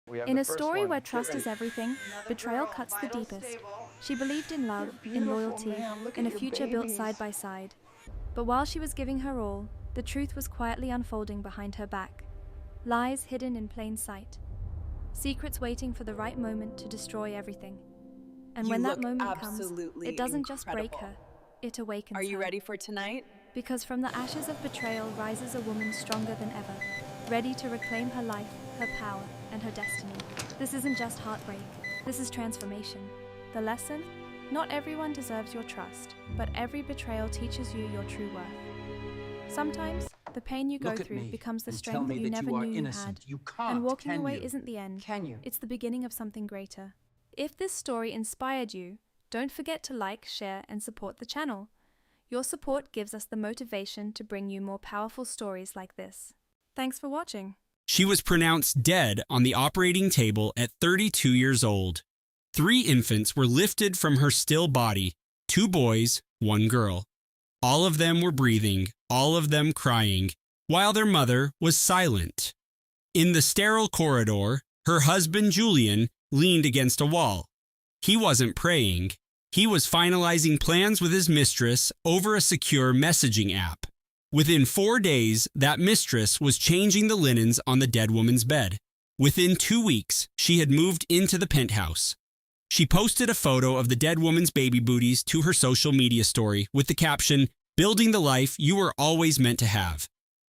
In a story where trust is everything, betrayal cuts the deepest. She believed in love, in loyalty, in a future built side by side. But while she was giving her all, the truth was quietly unfolding behind her back. Lies hidden in plain sight. Secrets waiting for the right moment to destroy everything. And when that moment comes, it doesn't just break her, it awakens her. Are you ready for tonight? Because from the ashes of betrayal rises a woman stronger than ever, ready to reclaim her life, her power, and her destiny. This isn't just heartbreak, this is transformation. The lesson? Not everyone deserves your trust, but every betrayal teaches you your true worth. Sometimes, the pain you go through becomes the strength you never knew you had. And walking away isn't the end, it's the beginning of something greater. If this story inspired you, don't forget to like, share, and support the channel. Your support gives us the motivation to bring you more powerful stories like this. Thanks for watching. She was pronounced dead on the operating table at 32 years old. 3 infants were lifted from her still body, 2 boys, 1 girl. All of them were breathing, all of them crying, while their mother was silent. In the sterile corridor, her husband Julian leaned against a wall. He wasn't praying. He was finalizing plans with his mistress over a secure messaging app. Within 4 days, that mistress was changing the linens on the dead woman's bed. Within 2 weeks, she had moved into the penthouse. She posted a photo of the dead woman's baby booties to her social media story with the caption, "Building the life you were always meant to have."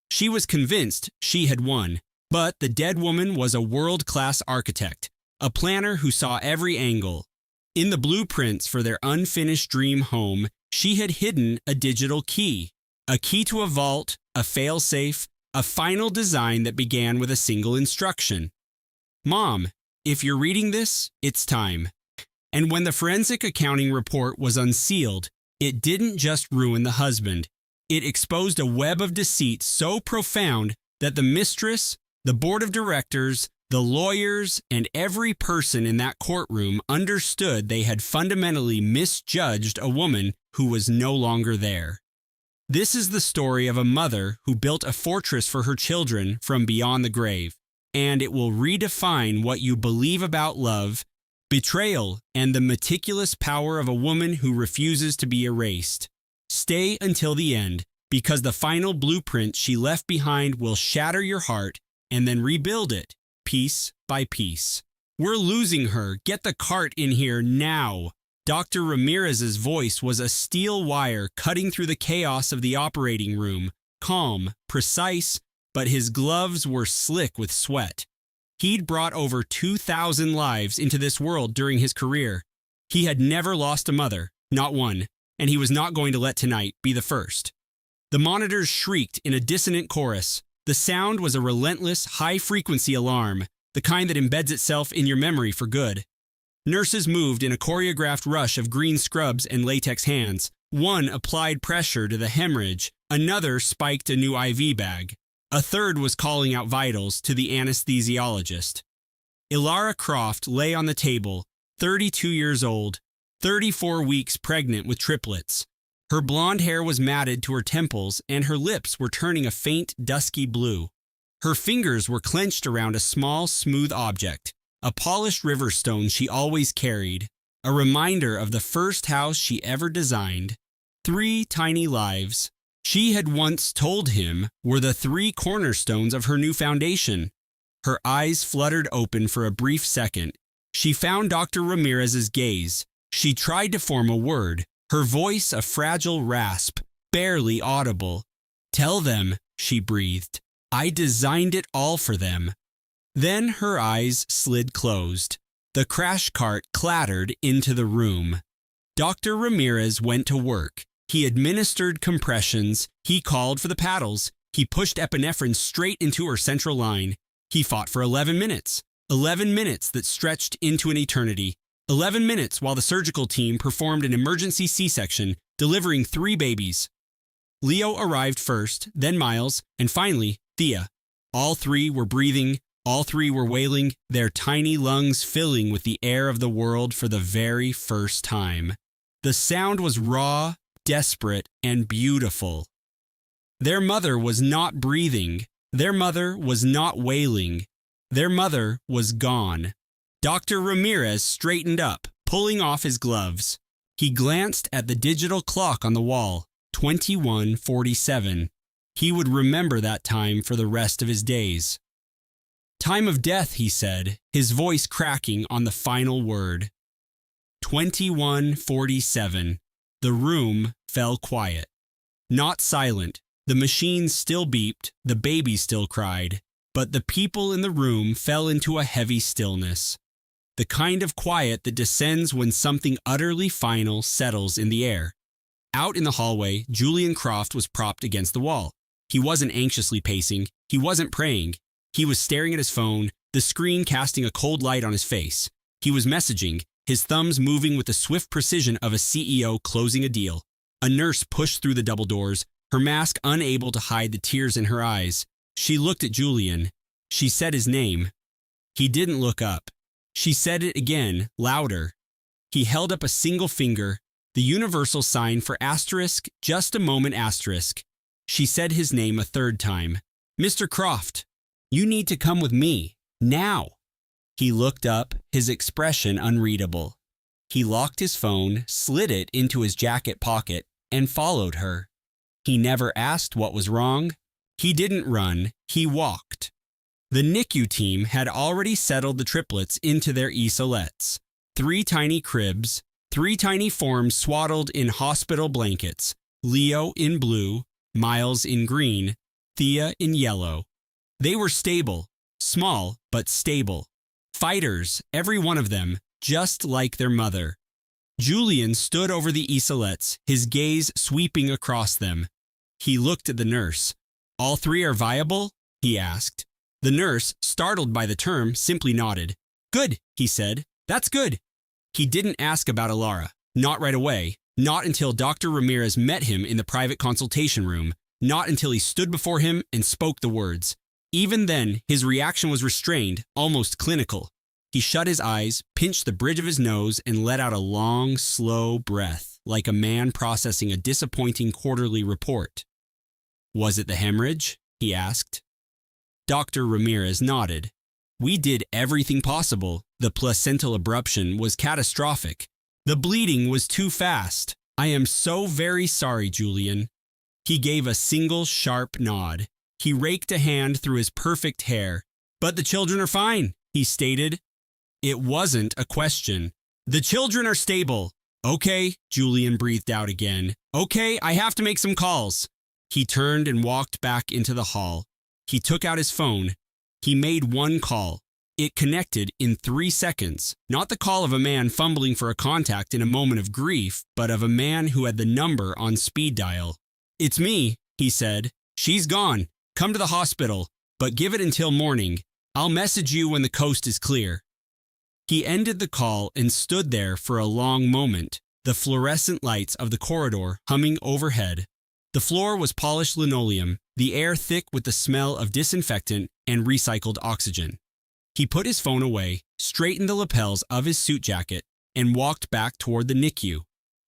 She was convinced she had won, but the dead woman was a world-class architect, a planner who saw every angle. In the blueprints for their unfinished dream home, she had hidden a digital key. A key to a vault, a failsafe, a final design that began with a single instruction. Mom, if you're reading this, it's time. And when the forensic accounting report was unsealed, it didn't just ruin the husband. It exposed a web of deceit so profound that the mistress, the board of directors, the lawyers, and every person in that courtroom understood they had fundamentally misjudged a woman who was no longer there. This is the story of a mother who built a fortress for her children from beyond the grave, and it will redefine what you believe about love, betrayal, and the meticulous power of a woman who refuses to be erased. Stay until the end, because the final blueprint she left behind will shatter your heart and then rebuild it, piece by piece. We're losing her. Get the cart in here now. Dr. Ramirez's voice was a steel wire cutting through the chaos of the operating room, calm, precise, but his gloves were slick with sweat. He'd brought over 2,000 lives into this world during his career. He had never lost a mother, not one, and he was not going to let tonight be the first. The monitors shrieked in a dissonant chorus. The sound was a relentless, high-frequency alarm, the kind that embeds itself in your memory for good. Nurses moved in a choreographed rush of green scrubs and latex hands. One applied pressure to the hemorrhage, another spiked a new IV bag. A third was calling out vitals to the anesthesiologist. Ilara Croft lay on the table, 32 years old, 34 weeks pregnant with triplets. Her blonde hair was matted to her temples and her lips were turning a faint, dusky blue. Her fingers were clenched around a small, smooth object, a polished river stone she always carried, a reminder of the first house she ever designed. 3 tiny lives, she had once told him, were the 3 cornerstones of her new foundation. Her eyes fluttered open for a brief second. She found Dr. Ramirez's gaze. She tried to form a word, her voice a fragile rasp, barely audible. "Tell them," she breathed. "I designed it all for them." Then her eyes slid closed. The crash cart clattered into the room. Dr. Ramirez went to work. He administered compressions. He called for the paddles. He pushed epinephrine straight into her central line. He fought for 11 minutes. 11 minutes that stretched into an eternity. 11 minutes while the surgical team performed an emergency C-section, delivering 3 babies. Leo arrived first, then Miles, and finally, Thea. All 3 were breathing. All 3 were wailing, their tiny lungs filling with the air of the world for the very first time. The sound was raw, desperate, and beautiful. Their mother was not breathing. Their mother was not wailing. Their mother was gone. Dr. Ramirez straightened up, pulling off his gloves. He glanced at the digital clock on the wall, 21:47. He would remember that time for the rest of his days. Time of death, he said, his voice cracking on the final word. 21:47. The room fell quiet. Not silent. The machines still beeped, the baby still cried, but the people in the room fell into a heavy stillness. The kind of quiet that descends when something utterly final settles in the air. Out in the hallway, Julian Croft was propped against the wall. He wasn't anxiously pacing. He wasn't praying. He was staring at his phone, the screen casting a cold light on his face. He was messaging, his thumbs moving with the swift precision of a CEO closing a deal. A nurse pushed through the double doors, her mask unable to hide the tears in her eyes. She looked at Julian. She said his name. He didn't look up. She said it again, louder. He held up a single finger, the universal sign for asterisk, just a moment asterisk. She said his name a third time. Mr. Croft, you need to come with me, now. He looked up, his expression unreadable. He locked his phone, slid it into his jacket pocket, and followed her. He never asked what was wrong. He didn't run, he walked. The NICU team had already settled the triplets into their isolettes. 3 tiny cribs, 3 tiny forms swaddled in hospital blankets, Leo in blue, Miles in green, Thea in yellow. They were stable, small but stable. Fighters, every one of them, just like their mother. Julian stood over the isolettes, his gaze sweeping across them. He looked at the nurse. All 3 are viable? He asked. The nurse, startled by the term, simply nodded. Good, he said. That's good. He didn't ask about Alara. Not right away. Not until Dr. Ramirez met him in the private consultation room. Not until he stood before him and spoke the words. Even then, his reaction was restrained, almost clinical. He shut his eyes, pinched the bridge of his nose, and let out a long, slow breath, like a man processing a disappointing quarterly report. Was it the hemorrhage? He asked. Dr. Ramirez nodded. We did everything possible. The placental abruption was catastrophic. The bleeding was too fast. I am so very sorry, Julian. He gave a single sharp nod. He raked a hand through his perfect hair. But the children are fine, he stated. It wasn't a question. The children are stable. Okay, Julian breathed out again. Okay, I have to make some calls. He turned and walked back into the hall. He took out his phone. He made one call. It connected in 3 seconds. Not the call of a man fumbling for a contact in a moment of grief, but of a man who had the number on speed dial. It's me, he said. She's gone. Come to the hospital, but give it until morning. I'll message you when the coast is clear. He ended the call and stood there for a long moment, the fluorescent lights of the corridor humming overhead. The floor was polished linoleum, the air thick with the smell of disinfectant and recycled oxygen. He put his phone away, straightened the lapels of his suit jacket, and walked back toward the NICU.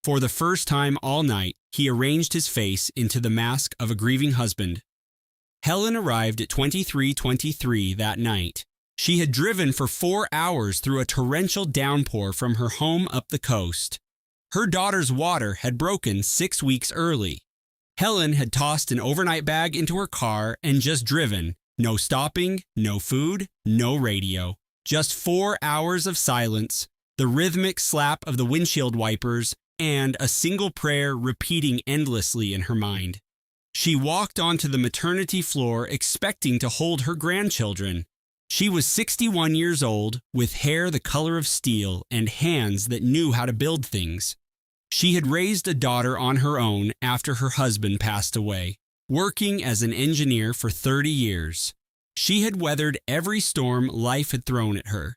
For the first time all night, he arranged his face into the mask of a grieving husband. Helen arrived at 23:23 that night. She had driven for 4 hours through a torrential downpour from her home up the coast. Her daughter's water had broken 6 weeks early. Helen had tossed an overnight bag into her car and just driven. No stopping, no food, no radio. Just 4 hours of silence, the rhythmic slap of the windshield wipers, and a single prayer repeating endlessly in her mind. She walked onto the maternity floor expecting to hold her grandchildren. She was 61 years old, with hair the color of steel and hands that knew how to build things. She had raised a daughter on her own after her husband passed away, working as an engineer for 30 years. She had weathered every storm life had thrown at her.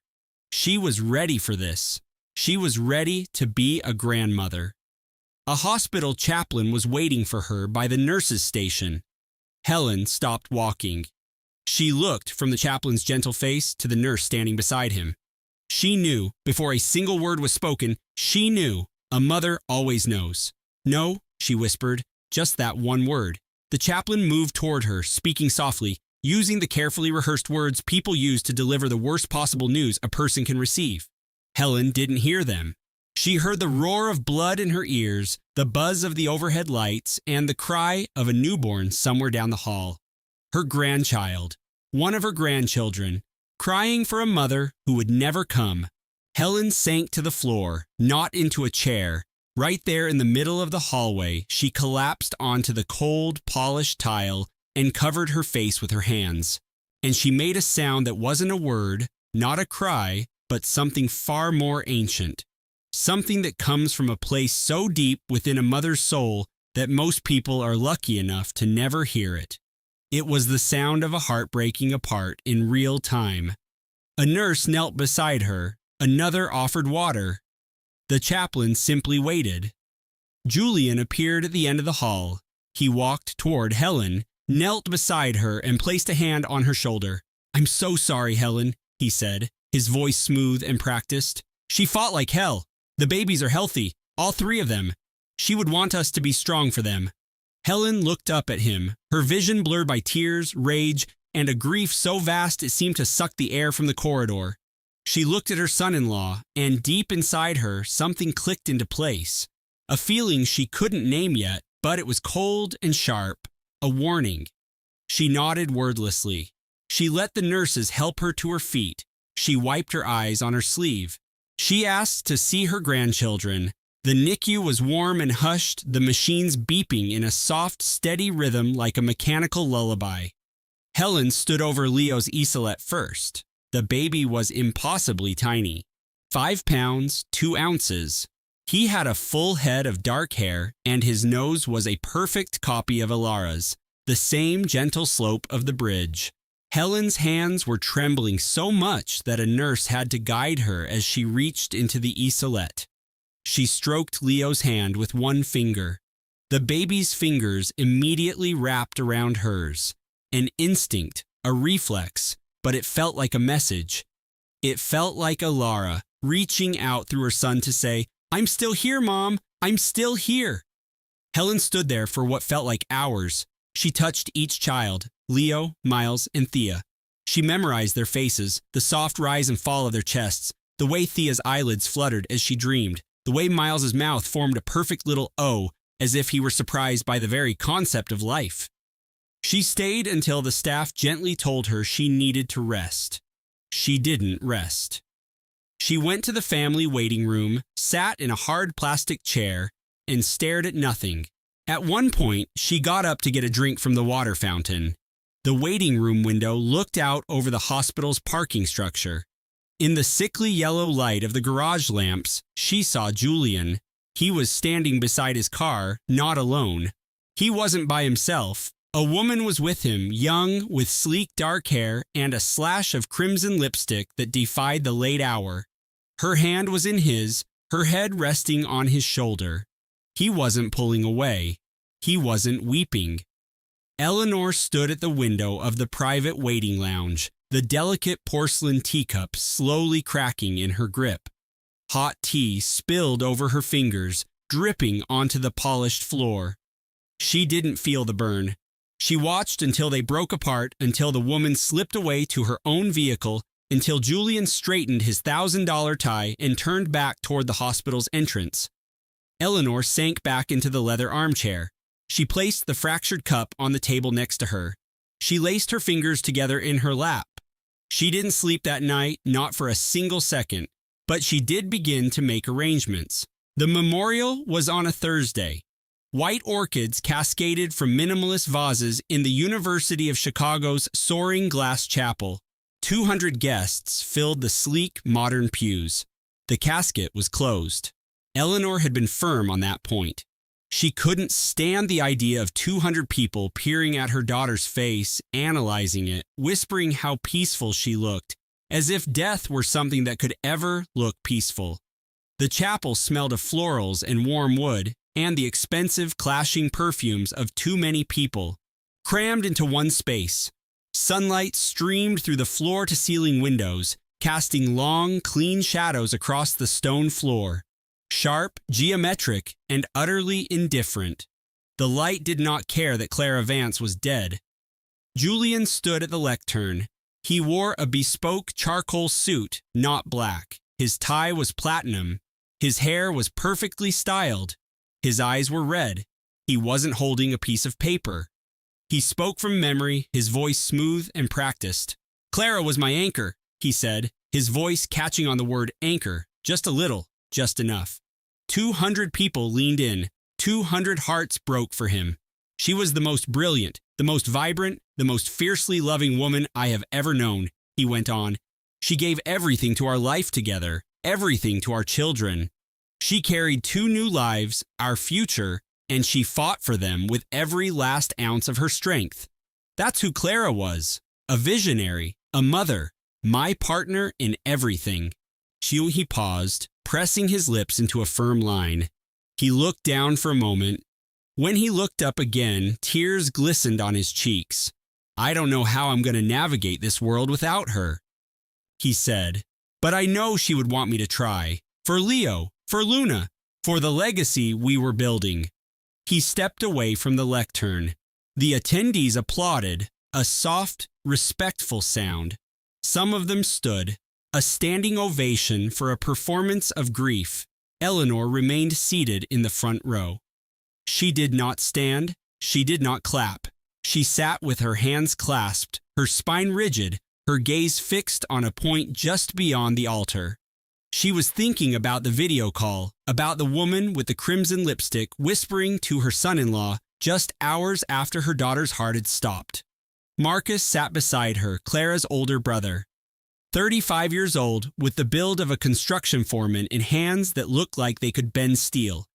She was ready for this. She was ready to be a grandmother. A hospital chaplain was waiting for her by the nurse's station. Helen stopped walking. She looked from the chaplain's gentle face to the nurse standing beside him. She knew, before a single word was spoken, she knew. A mother always knows. No, she whispered, just that one word. The chaplain moved toward her, speaking softly. using the carefully rehearsed words people use to deliver the worst possible news a person can receive. Helen didn't hear them. She heard the roar of blood in her ears, the buzz of the overhead lights, and the cry of a newborn somewhere down the hall. Her grandchild, one of her grandchildren, crying for a mother who would never come. Helen sank to the floor, not into a chair. Right there in the middle of the hallway, she collapsed onto the cold, polished tile and covered her face with her hands. And she made a sound that wasn't a word, not a cry, but something far more ancient. Something that comes from a place so deep within a mother's soul that most people are lucky enough to never hear it. It was the sound of a heart breaking apart in real time. A nurse knelt beside her. Another offered water. The chaplain simply waited. Julian appeared at the end of the hall. He walked toward Helen, knelt beside her, and placed a hand on her shoulder. "I'm so sorry, Helen," he said, his voice smooth and practiced. "She fought like hell. The babies are healthy, all three of them. She would want us to be strong for them." Helen looked up at him, her vision blurred by tears, rage, and a grief so vast it seemed to suck the air from the corridor. She looked at her son-in-law, and deep inside her, something clicked into place. A feeling she couldn't name yet, but it was cold and sharp, a warning. She nodded wordlessly. She let the nurses help her to her feet. She wiped her eyes on her sleeve. She asked to see her grandchildren. The NICU was warm and hushed, the machines beeping in a soft, steady rhythm like a mechanical lullaby. Helen stood over Leo's isolette first. The baby was impossibly tiny. 5 pounds, 2 ounces. He had a full head of dark hair, and his nose was a perfect copy of Alara's, the same gentle slope of the bridge. Helen's hands were trembling so much that a nurse had to guide her as she reached into the isolette. She stroked Leo's hand with one finger. The baby's fingers immediately wrapped around hers. An instinct, a reflex, but it felt like a message. It felt like Alara reaching out through her son to say, "I'm still here, Mom. I'm still here." Helen stood there for what felt like hours. She touched each child, Leo, Miles, and Thea. She memorized their faces, the soft rise and fall of their chests, the way Thea's eyelids fluttered as she dreamed, the way Miles's mouth formed a perfect little O, as if he were surprised by the very concept of life. She stayed until the staff gently told her she needed to rest. She didn't rest. She went to the family waiting room, sat in a hard plastic chair, and stared at nothing. At one point, she got up to get a drink from the water fountain. The waiting room window looked out over the hospital's parking structure. In the sickly yellow light of the garage lamps, she saw Julian. He was standing beside his car, not alone. He wasn't by himself. A woman was with him, young, with sleek dark hair and a slash of crimson lipstick that defied the late hour. Her hand was in his, her head resting on his shoulder. He wasn't pulling away. He wasn't weeping. Eleanor stood at the window of the private waiting lounge, the delicate porcelain teacup slowly cracking in her grip. Hot tea spilled over her fingers, dripping onto the polished floor. She didn't feel the burn. She watched until they broke apart, until the woman slipped away to her own vehicle, until Julian straightened his $1,000 tie and turned back toward the hospital's entrance. Eleanor sank back into the leather armchair. She placed the fractured cup on the table next to her. She laced her fingers together in her lap. She didn't sleep that night, not for a single second, but she did begin to make arrangements. The memorial was on a Thursday. White orchids cascaded from minimalist vases in the University of Chicago's soaring glass chapel. 200 guests filled the sleek, modern pews. The casket was closed. Eleanor had been firm on that point. She couldn't stand the idea of 200 people peering at her daughter's face, analyzing it, whispering how peaceful she looked, as if death were something that could ever look peaceful. The chapel smelled of florals and warm wood, and the expensive, clashing perfumes of too many people, crammed into one space. Sunlight streamed through the floor-to-ceiling windows, casting long, clean shadows across the stone floor. Sharp, geometric, and utterly indifferent. The light did not care that Clara Vance was dead. Julian stood at the lectern. He wore a bespoke charcoal suit, not black. His tie was platinum. His hair was perfectly styled. His eyes were red. He wasn't holding a piece of paper. He spoke from memory, his voice smooth and practiced. "Clara was my anchor," he said, his voice catching on the word anchor, just a little, just enough. 200 people leaned in. 200 hearts broke for him. She was the most brilliant, the most vibrant, the most fiercely loving woman I have ever known, he went on. She gave everything to our life together, everything to our children. She carried 2 new lives, our future, and she fought for them with every last ounce of her strength. That's who Clara was, a visionary, a mother, my partner in everything. He paused, pressing his lips into a firm line. He looked down for a moment. When he looked up again, tears glistened on his cheeks. "I don't know how I'm going to navigate this world without her," he said. "But I know she would want me to try. For Leo, for Luna, for the legacy we were building." He stepped away from the lectern. The attendees applauded, a soft, respectful sound. Some of them stood, a standing ovation for a performance of grief. Eleanor remained seated in the front row. She did not stand. She did not clap. She sat with her hands clasped, her spine rigid, her gaze fixed on a point just beyond the altar. She was thinking about the video call, about the woman with the crimson lipstick whispering to her son-in-law just hours after her daughter's heart had stopped. Marcus sat beside her, Clara's older brother. 35 years old, with the build of a construction foreman and hands that looked like they could bend steel.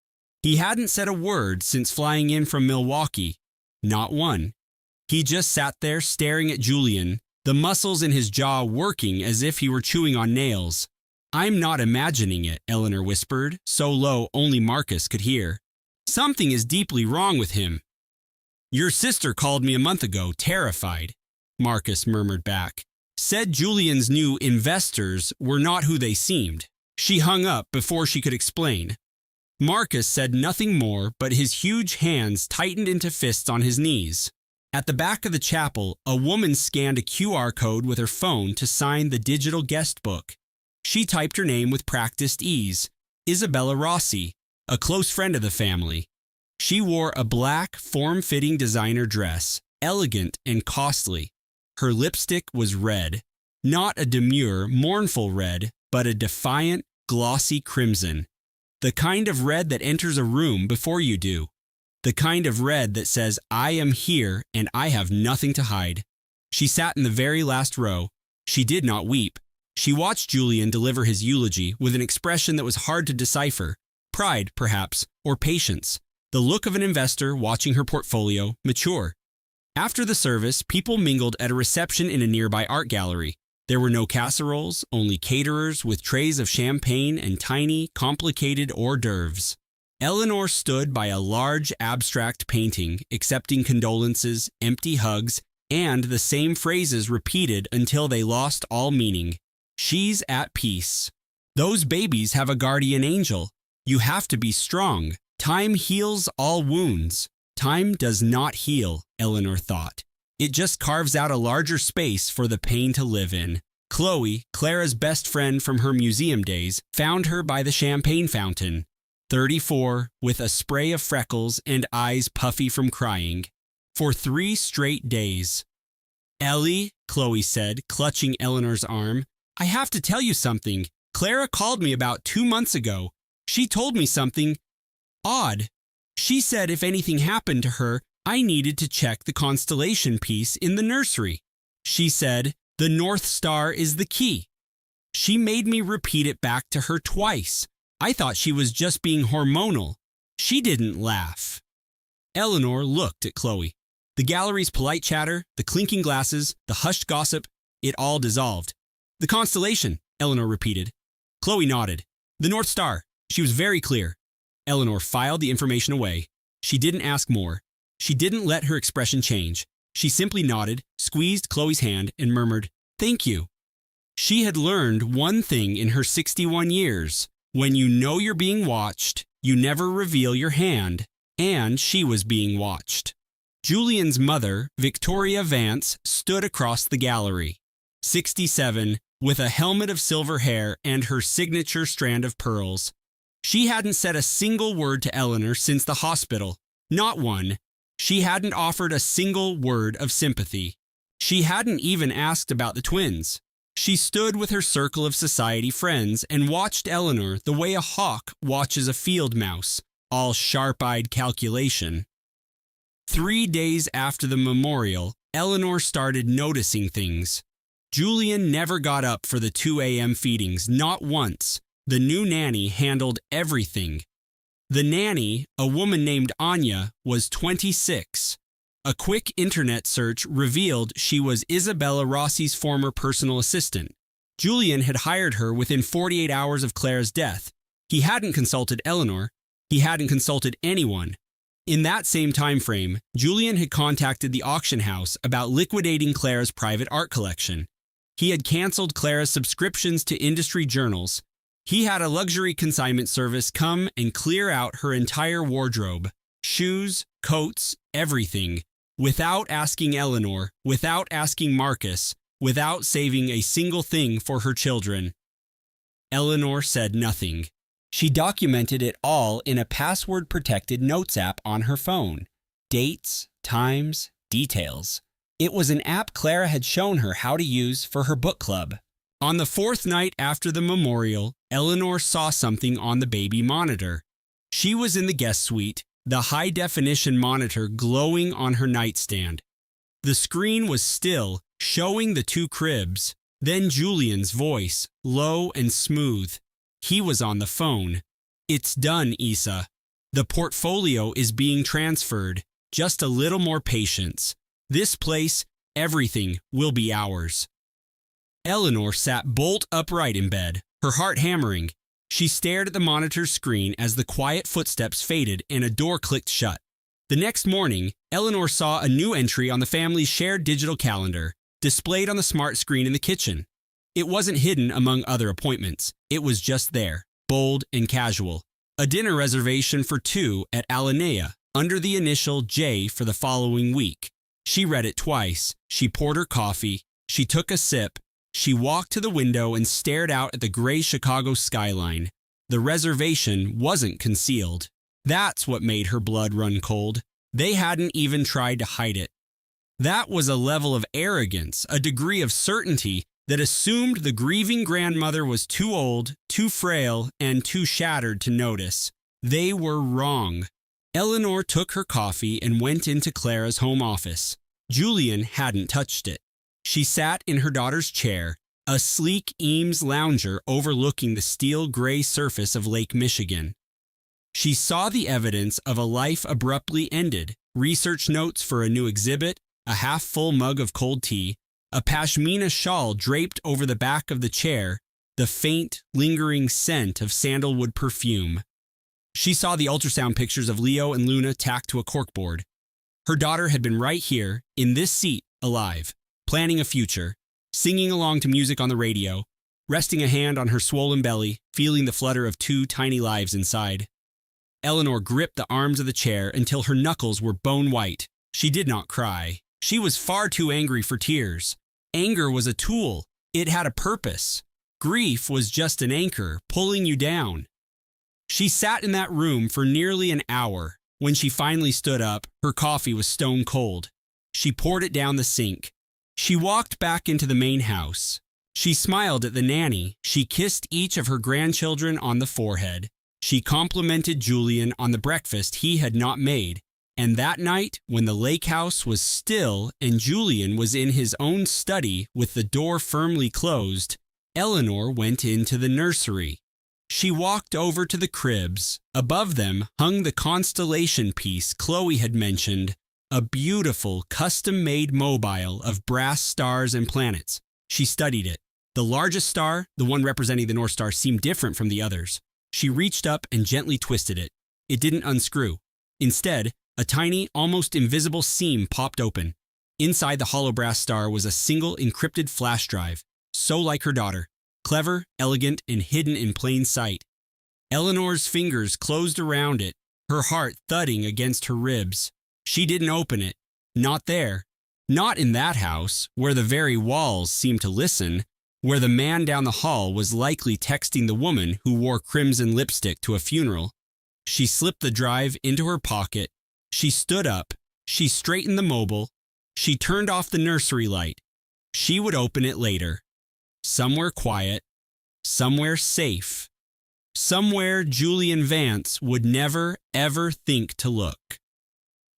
He hadn't said a word since flying in from Milwaukee. Not one. He just sat there staring at Julian, the muscles in his jaw working as if he were chewing on nails. "I'm not imagining it," Eleanor whispered, so low only Marcus could hear. "Something is deeply wrong with him." "Your sister called me a month ago, terrified," Marcus murmured back. "Said Julian's new investors were not who they seemed." She hung up before she could explain. Marcus said nothing more, but his huge hands tightened into fists on his knees. At the back of the chapel, a woman scanned a QR code with her phone to sign the digital guest book. She typed her name with practiced ease, Isabella Rossi, a close friend of the family. She wore a black, form-fitting designer dress, elegant and costly. Her lipstick was red, not a demure, mournful red, but a defiant, glossy crimson. The kind of red that enters a room before you do. The kind of red that says, "I am here and I have nothing to hide." She sat in the very last row. She did not weep. She watched Julian deliver his eulogy with an expression that was hard to decipher. Pride, perhaps, or patience. The look of an investor watching her portfolio mature. After the service, people mingled at a reception in a nearby art gallery. There were no casseroles, only caterers with trays of champagne and tiny, complicated hors d'oeuvres. Eleanor stood by a large abstract painting, accepting condolences, empty hugs, and the same phrases repeated until they lost all meaning. "She's at peace. Those babies have a guardian angel. You have to be strong. Time heals all wounds." Time does not heal, Eleanor thought. It just carves out a larger space for the pain to live in. Chloe, Clara's best friend from her museum days, found her by the champagne fountain. 34, with a spray of freckles and eyes puffy from crying. For 3 straight days. "Ellie," Chloe said, clutching Eleanor's arm, "I have to tell you something. Clara called me about 2 months ago. She told me something odd. She said if anything happened to her, I needed to check the constellation piece in the nursery. She said, the North Star is the key. She made me repeat it back to her twice. I thought she was just being hormonal. She didn't laugh." Eleanor looked at Chloe. The gallery's polite chatter, the clinking glasses, the hushed gossip, it all dissolved. "The constellation," Eleanor repeated. Chloe nodded. "The North Star." She was very clear. Eleanor filed the information away. She didn't ask more. She didn't let her expression change. She simply nodded, squeezed Chloe's hand, and murmured, "Thank you." She had learned one thing in her 61 years. When you know you're being watched, you never reveal your hand, and she was being watched. Julian's mother, Victoria Vance, stood across the gallery. 67, with a helmet of silver hair and her signature strand of pearls. She hadn't said a single word to Eleanor since the hospital. Not one. She hadn't offered a single word of sympathy. She hadn't even asked about the twins. She stood with her circle of society friends and watched Eleanor the way a hawk watches a field mouse, all sharp-eyed calculation. 3 days after the memorial, Eleanor started noticing things. Julian never got up for the 2 a.m. feedings, not once. The new nanny handled everything. The nanny, a woman named Anya, was 26. A quick internet search revealed she was Isabella Rossi's former personal assistant. Julian had hired her within 48 hours of Clara's death. He hadn't consulted Eleanor. He hadn't consulted anyone. In that same time frame, Julian had contacted the auction house about liquidating Clara's private art collection. He had canceled Clara's subscriptions to industry journals. He had a luxury consignment service come and clear out her entire wardrobe, shoes, coats, everything, without asking Eleanor, without asking Marcus, without saving a single thing for her children. Eleanor said nothing. She documented it all in a password-protected notes app on her phone. Dates, times, details. It was an app Clara had shown her how to use for her book club. On the 4th night after the memorial, Eleanor saw something on the baby monitor. She was in the guest suite, the high-definition monitor glowing on her nightstand. The screen was still, showing the 2 cribs. Then Julian's voice, low and smooth. He was on the phone. "It's done, Isa. The portfolio is being transferred. Just a little more patience. This place, everything, will be ours." Eleanor sat bolt upright in bed, her heart hammering. She stared at the monitor's screen as the quiet footsteps faded and a door clicked shut. The next morning, Eleanor saw a new entry on the family's shared digital calendar, displayed on the smart screen in the kitchen. It wasn't hidden among other appointments. It was just there, bold and casual. A dinner reservation for 2 at Alinea, under the initial J for the following week. She read it twice. She poured her coffee. She took a sip. She walked to the window and stared out at the gray Chicago skyline. The reservation wasn't concealed. That's what made her blood run cold. They hadn't even tried to hide it. That was a level of arrogance, a degree of certainty that assumed the grieving grandmother was too old, too frail, and too shattered to notice. They were wrong. Eleanor took her coffee and went into Clara's home office. Julian hadn't touched it. She sat in her daughter's chair, a sleek Eames lounger overlooking the steel gray surface of Lake Michigan. She saw the evidence of a life abruptly ended, research notes for a new exhibit, a half-full mug of cold tea, a pashmina shawl draped over the back of the chair, the faint, lingering scent of sandalwood perfume. She saw the ultrasound pictures of Leo and Luna tacked to a corkboard. Her daughter had been right here, in this seat, alive, planning a future, singing along to music on the radio, resting a hand on her swollen belly, feeling the flutter of 2 tiny lives inside. Eleanor gripped the arms of the chair until her knuckles were bone white. She did not cry. She was far too angry for tears. Anger was a tool. It had a purpose. Grief was just an anchor, pulling you down. She sat in that room for nearly an hour. When she finally stood up, her coffee was stone cold. She poured it down the sink. She walked back into the main house. She smiled at the nanny. She kissed each of her grandchildren on the forehead. She complimented Julian on the breakfast he had not made. And that night, when the lake house was still and Julian was in his own study with the door firmly closed, Eleanor went into the nursery. She walked over to the cribs. Above them hung the constellation piece Chloe had mentioned, a beautiful, custom-made mobile of brass stars and planets. She studied it. The largest star, the one representing the North Star, seemed different from the others. She reached up and gently twisted it. It didn't unscrew. Instead, a tiny, almost invisible seam popped open. Inside the hollow brass star was a single encrypted flash drive, so like her daughter, clever, elegant, and hidden in plain sight. Eleanor's fingers closed around it, her heart thudding against her ribs. She didn't open it. Not there. Not in that house, where the very walls seemed to listen, where the man down the hall was likely texting the woman who wore crimson lipstick to a funeral. She slipped the drive into her pocket. She stood up. She straightened the mobile. She turned off the nursery light. She would open it later. Somewhere quiet. Somewhere safe. Somewhere Julian Vance would never, ever think to look.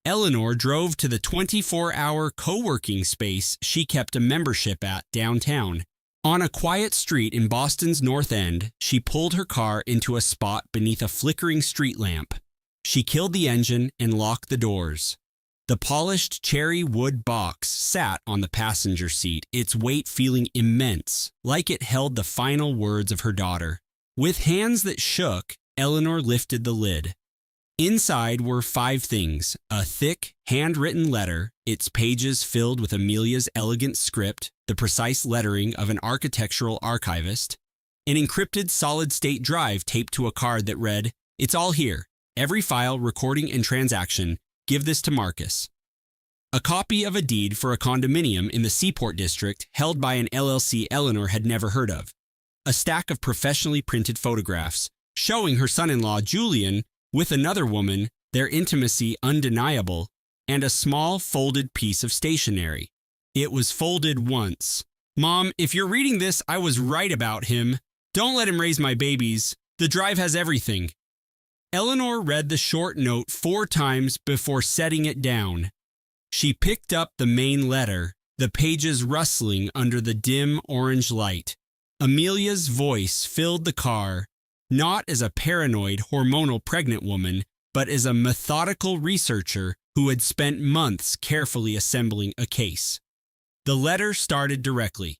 Eleanor drove to the 24-hour co-working space she kept a membership at downtown. On a quiet street in Boston's North End, she pulled her car into a spot beneath a flickering street lamp. She killed the engine and locked the doors. The polished cherry wood box sat on the passenger seat, its weight feeling immense, like it held the final words of her daughter. With hands that shook, Eleanor lifted the lid. Inside were 5 things: a thick, handwritten letter, its pages filled with Amelia's elegant script, the precise lettering of an architectural archivist, an encrypted solid-state drive taped to a card that read, "It's all here. Every file, recording, and transaction. Give this to Marcus." A copy of a deed for a condominium in the Seaport District held by an LLC Eleanor had never heard of. A stack of professionally printed photographs showing her son-in-law Julian with another woman, their intimacy undeniable, and a small folded piece of stationery. It was folded once. "Mom, if you're reading this, I was right about him. Don't let him raise my babies. The drive has everything." Eleanor read the short note 4 times before setting it down. She picked up the main letter, the pages rustling under the dim orange light. Amelia's voice filled the car, not as a paranoid, hormonal pregnant woman, but as a methodical researcher who had spent months carefully assembling a case. The letter started directly.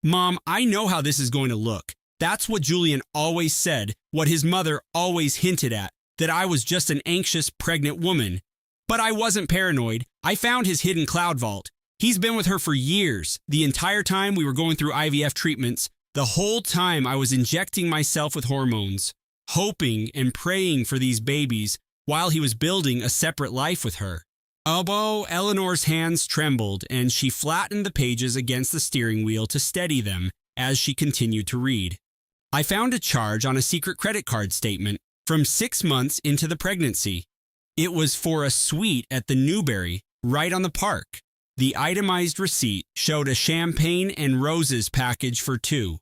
"Mom, I know how this is going to look. That's what Julian always said, what his mother always hinted at, that I was just an anxious, pregnant woman. But I wasn't paranoid. I found his hidden cloud vault. He's been with her for years, the entire time we were going through IVF treatments, the whole time I was injecting myself with hormones, hoping and praying for these babies while he was building a separate life with her." Although Eleanor's hands trembled and she flattened the pages against the steering wheel to steady them as she continued to read. "I found a charge on a secret credit card statement from 6 months into the pregnancy. It was for a suite at the Newberry, right on the park. The itemized receipt showed a champagne and roses package for 2.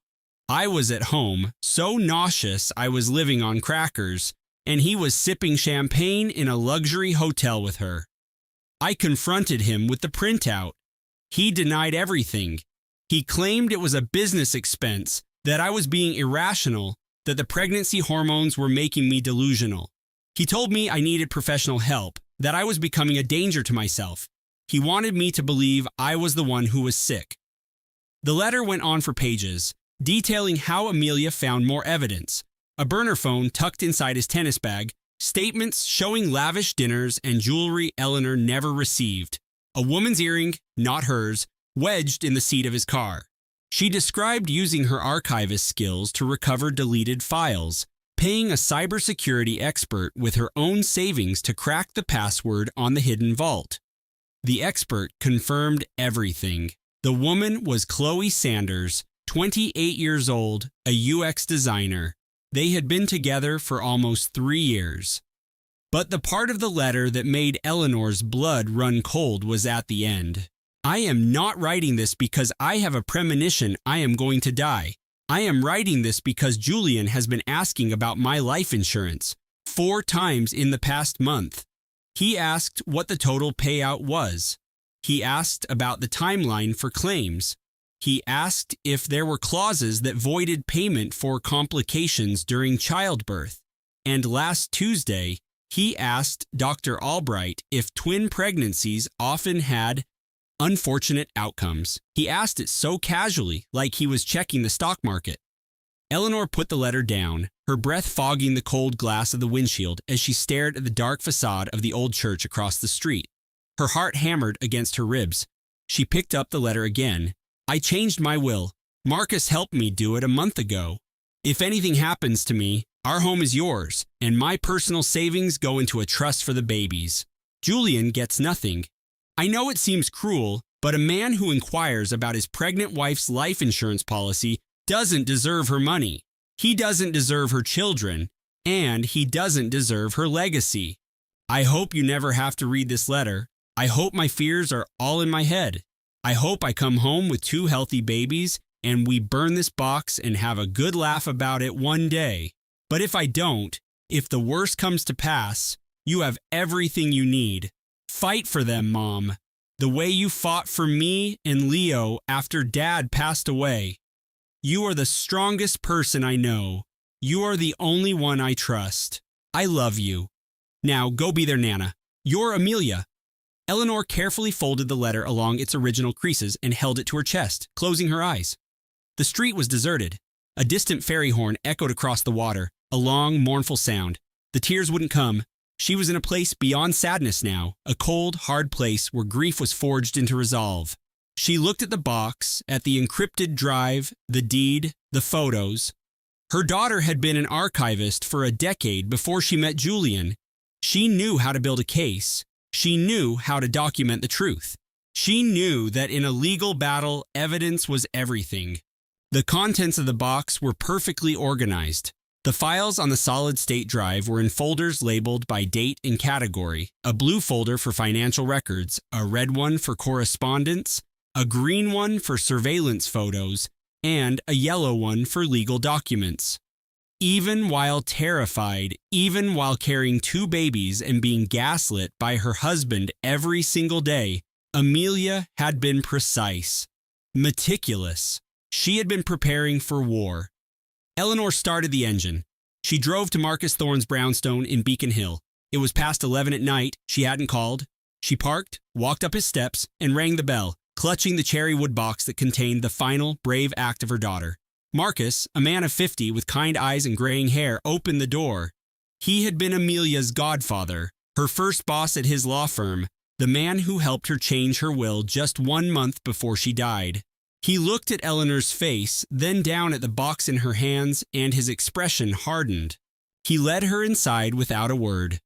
I was at home, so nauseous I was living on crackers, and he was sipping champagne in a luxury hotel with her. I confronted him with the printout. He denied everything. He claimed it was a business expense, that I was being irrational, that the pregnancy hormones were making me delusional. He told me I needed professional help, that I was becoming a danger to myself. He wanted me to believe I was the one who was sick." The letter went on for pages, detailing how Amelia found more evidence: a burner phone tucked inside his tennis bag, statements showing lavish dinners and jewelry Eleanor never received, a woman's earring, not hers, wedged in the seat of his car. She described using her archivist skills to recover deleted files, paying a cybersecurity expert with her own savings to crack the password on the hidden vault. The expert confirmed everything. The woman was Chloe Sanders, 28 years old, a UX designer. They had been together for almost 3 years. But the part of the letter that made Eleanor's blood run cold was at the end. "I am not writing this because I have a premonition I am going to die. I am writing this because Julian has been asking about my life insurance 4 times in the past month. He asked what the total payout was. He asked about the timeline for claims. He asked if there were clauses that voided payment for complications during childbirth. And last Tuesday, he asked Dr. Albright if twin pregnancies often had unfortunate outcomes. He asked it so casually, like he was checking the stock market." Eleanor put the letter down, her breath fogging the cold glass of the windshield as she stared at the dark facade of the old church across the street. Her heart hammered against her ribs. She picked up the letter again. "I changed my will. Marcus helped me do it a month ago. If anything happens to me, our home is yours, and my personal savings go into a trust for the babies. Julian gets nothing. I know it seems cruel, but a man who inquires about his pregnant wife's life insurance policy doesn't deserve her money. He doesn't deserve her children, and he doesn't deserve her legacy. I hope you never have to read this letter. I hope my fears are all in my head. I hope I come home with 2 healthy babies and we burn this box and have a good laugh about it one day. But if I don't, if the worst comes to pass, you have everything you need. Fight for them, Mom, the way you fought for me and Leo after Dad passed away. You are the strongest person I know. You are the only one I trust. I love you. Now go be their Nana. You're Amelia. Eleanor carefully folded the letter along its original creases and held it to her chest, closing her eyes. The street was deserted. A distant ferry horn echoed across the water, a long, mournful sound. The tears wouldn't come. She was in a place beyond sadness now, a cold, hard place where grief was forged into resolve. She looked at the box, at the encrypted drive, the deed, the photos. Her daughter had been an archivist for a decade before she met Julian. She knew how to build a case. She knew how to document the truth. She knew that in a legal battle, evidence was everything. The contents of the box were perfectly organized. The files on the solid-state drive were in folders labeled by date and category, a blue folder for financial records, a red one for correspondence, a green one for surveillance photos, and a yellow one for legal documents. Even while terrified, even while carrying 2 babies and being gaslit by her husband every single day, Amelia had been precise, meticulous. She had been preparing for war. Eleanor started the engine. She drove to Marcus Thorne's brownstone in Beacon Hill. It was past 11 at night. She hadn't called. She parked, walked up his steps, and rang the bell, clutching the cherry wood box that contained the final, brave act of her daughter. Marcus, a man of 50 with kind eyes and graying hair, opened the door. He had been Amelia's godfather, her first boss at his law firm, the man who helped her change her will just 1 month before she died. He looked at Eleanor's face, then down at the box in her hands, and his expression hardened. He led her inside without a word.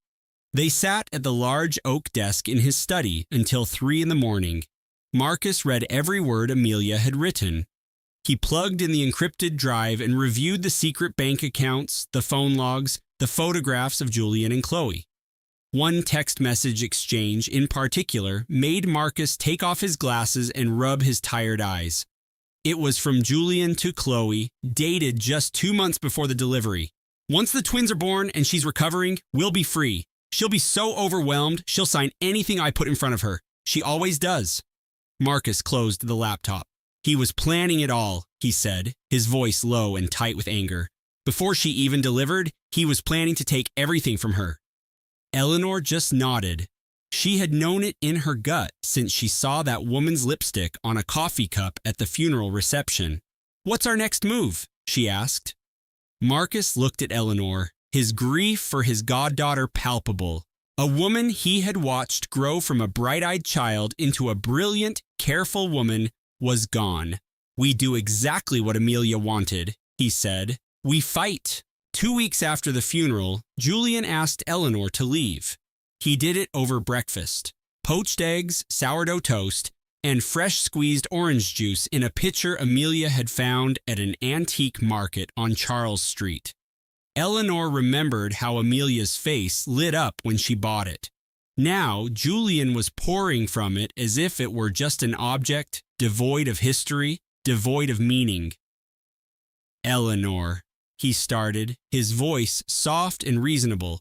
They sat at the large oak desk in his study until 3 in the morning. Marcus read every word Amelia had written. He plugged in the encrypted drive and reviewed the secret bank accounts, the phone logs, the photographs of Julian and Chloe. One text message exchange in particular made Marcus take off his glasses and rub his tired eyes. It was from Julian to Chloe, dated just 2 months before the delivery. Once the twins are born and she's recovering, we'll be free. She'll be so overwhelmed, she'll sign anything I put in front of her. She always does. Marcus closed the laptop. He was planning it all, he said, his voice low and tight with anger. Before she even delivered, he was planning to take everything from her. Eleanor just nodded. She had known it in her gut since she saw that woman's lipstick on a coffee cup at the funeral reception. "What's our next move?" she asked. Marcus looked at Eleanor, his grief for his goddaughter palpable. A woman he had watched grow from a bright-eyed child into a brilliant, careful woman was gone. "We do exactly what Amelia wanted," he said. "We fight." 2 weeks after the funeral, Julian asked Eleanor to leave. He did it over breakfast. Poached eggs, sourdough toast, and fresh squeezed orange juice in a pitcher Amelia had found at an antique market on Charles Street. Eleanor remembered how Amelia's face lit up when she bought it. Now, Julian was pouring from it as if it were just an object, devoid of history, devoid of meaning. "Eleanor," he started, his voice soft and reasonable,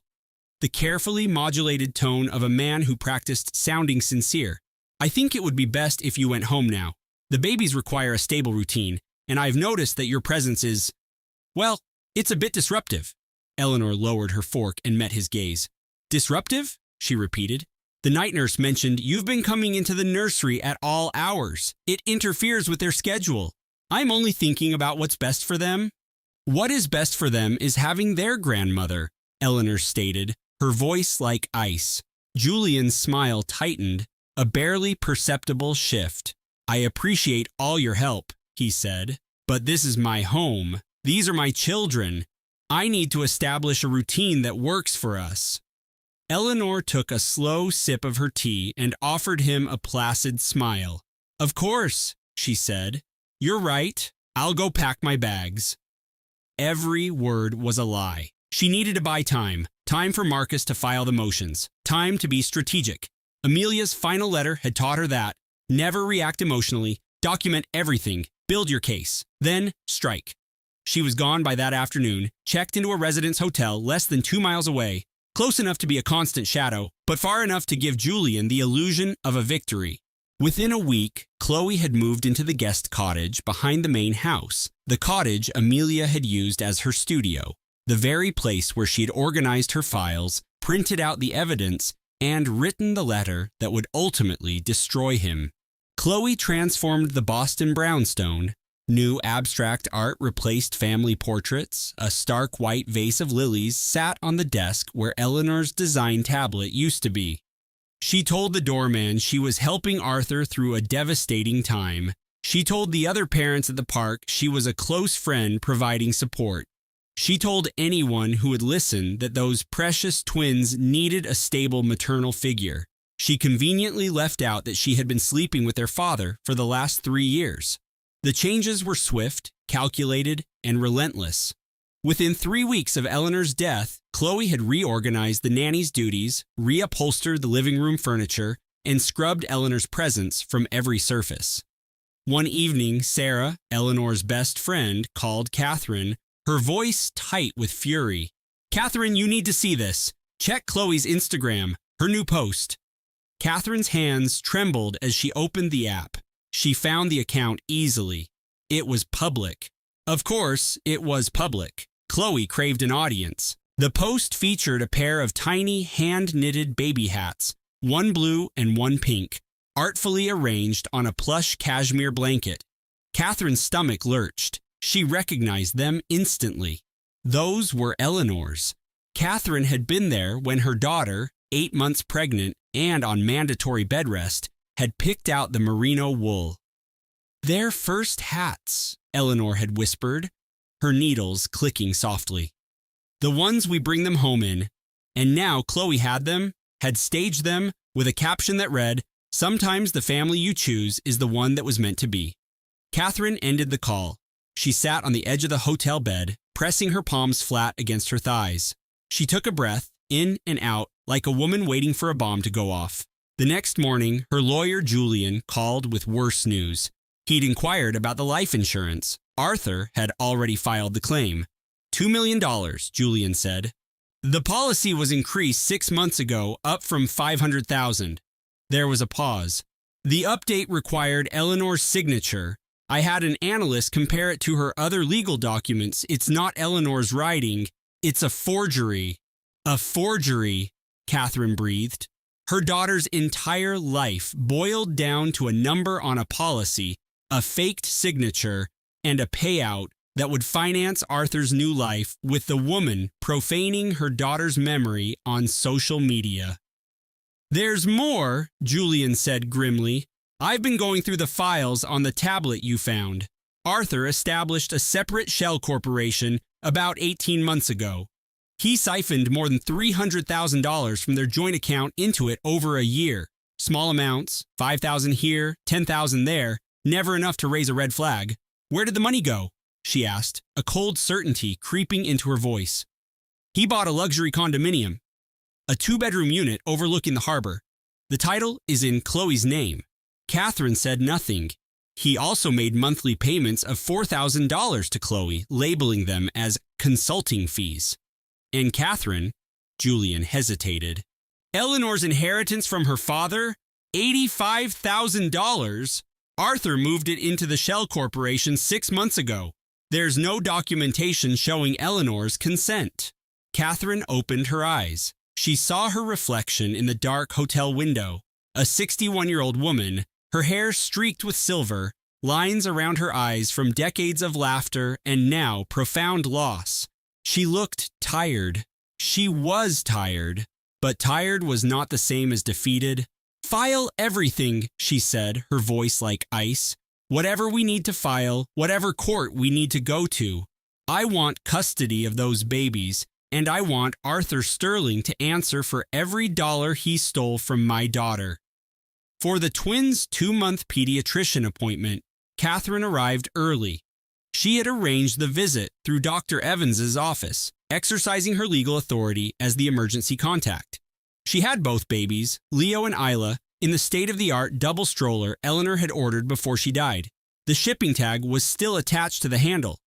the carefully modulated tone of a man who practiced sounding sincere. "I think it would be best if you went home now. The babies require a stable routine, and I've noticed that your presence is, well, it's a bit disruptive." Eleanor lowered her fork and met his gaze. "Disruptive?" she repeated. "The night nurse mentioned you've been coming into the nursery at all hours. It interferes with their schedule. I'm only thinking about what's best for them." "What is best for them is having their grandmother," Eleanor stated, her voice like ice. Julian's smile tightened, a barely perceptible shift. "I appreciate all your help," he said, "but this is my home. These are my children. I need to establish a routine that works for us." Eleanor took a slow sip of her tea and offered him a placid smile. "Of course," she said. "You're right. I'll go pack my bags." Every word was a lie. She needed to buy time. Time for Marcus to file the motions. Time to be strategic. Amelia's final letter had taught her that. Never react emotionally. Document everything. Build your case. Then strike. She was gone by that afternoon, checked into a residence hotel less than 2 miles away. Close enough to be a constant shadow, but far enough to give Julian the illusion of a victory. Within a week, Chloe had moved into the guest cottage behind the main house, the cottage Amelia had used as her studio, the very place where she had organized her files, printed out the evidence, and written the letter that would ultimately destroy him. Chloe transformed the Boston brownstone. New abstract art replaced family portraits. A stark white vase of lilies sat on the desk where Eleanor's design tablet used to be. She told the doorman she was helping Arthur through a devastating time. She told the other parents at the park she was a close friend providing support. She told anyone who would listen that those precious twins needed a stable maternal figure. She conveniently left out that she had been sleeping with their father for the last 3 years. The changes were swift, calculated, and relentless. Within 3 weeks of Eleanor's death, Chloe had reorganized the nanny's duties, reupholstered the living room furniture, and scrubbed Eleanor's presence from every surface. One evening, Sarah, Eleanor's best friend, called Catherine, her voice tight with fury. "Catherine, you need to see this. Check Chloe's Instagram, her new post." Catherine's hands trembled as she opened the app. She found the account easily. It was public. Of course, it was public. Chloe craved an audience. The post featured a pair of tiny hand-knitted baby hats, one blue and one pink, artfully arranged on a plush cashmere blanket. Catherine's stomach lurched. She recognized them instantly. Those were Eleanor's. Catherine had been there when her daughter, 8 months pregnant and on mandatory bed rest, had picked out the merino wool. "Their first hats," Eleanor had whispered, her needles clicking softly. "The ones we bring them home in." And now Chloe had them, had staged them with a caption that read, "Sometimes the family you choose is the one that was meant to be." Catherine ended the call. She sat on the edge of the hotel bed, pressing her palms flat against her thighs. She took a breath, in and out, like a woman waiting for a bomb to go off. The next morning, her lawyer Julian called with worse news. He'd inquired about the life insurance. Arthur had already filed the claim. $2 million, Julian said. "The policy was increased 6 months ago, up from $500,000. There was a pause. "The update required Eleanor's signature. I had an analyst compare it to her other legal documents. It's not Eleanor's writing. It's a forgery." "A forgery," Catherine breathed. Her daughter's entire life boiled down to a number on a policy, a faked signature, and a payout that would finance Arthur's new life with the woman profaning her daughter's memory on social media. "There's more," Julian said grimly. "I've been going through the files on the tablet you found. Arthur established a separate shell corporation about 18 months ago. He siphoned more than $300,000 from their joint account into it over a year. Small amounts, $5,000 here, $10,000 there, never enough to raise a red flag. Where did the money go?" she asked, a cold certainty creeping into her voice. "He bought a luxury condominium, a 2-bedroom unit overlooking the harbor. The title is in Chloe's name." Catherine said nothing. "He also made monthly payments of $4,000 to Chloe, labeling them as consulting fees." "And Catherine," Julian hesitated, "Eleanor's inheritance from her father? $85,000? Arthur moved it into the shell corporation 6 months ago. There's no documentation showing Eleanor's consent." Catherine opened her eyes. She saw her reflection in the dark hotel window. A 61-year-old woman, her hair streaked with silver, lines around her eyes from decades of laughter and now profound loss. She looked tired. She was tired, but tired was not the same as defeated. "File everything," she said, her voice like ice. "Whatever we need to file, whatever court we need to go to. I want custody of those babies. and I want Arthur Sterling to answer for every dollar he stole from my daughter. For the twins' 2-month pediatrician appointment, Catherine arrived early. She had arranged the visit through Dr. Evans's office, exercising her legal authority as the emergency contact. She had both babies, Leo and Isla, in the state-of-the-art double stroller Eleanor had ordered before she died. The shipping tag was still attached to the handle.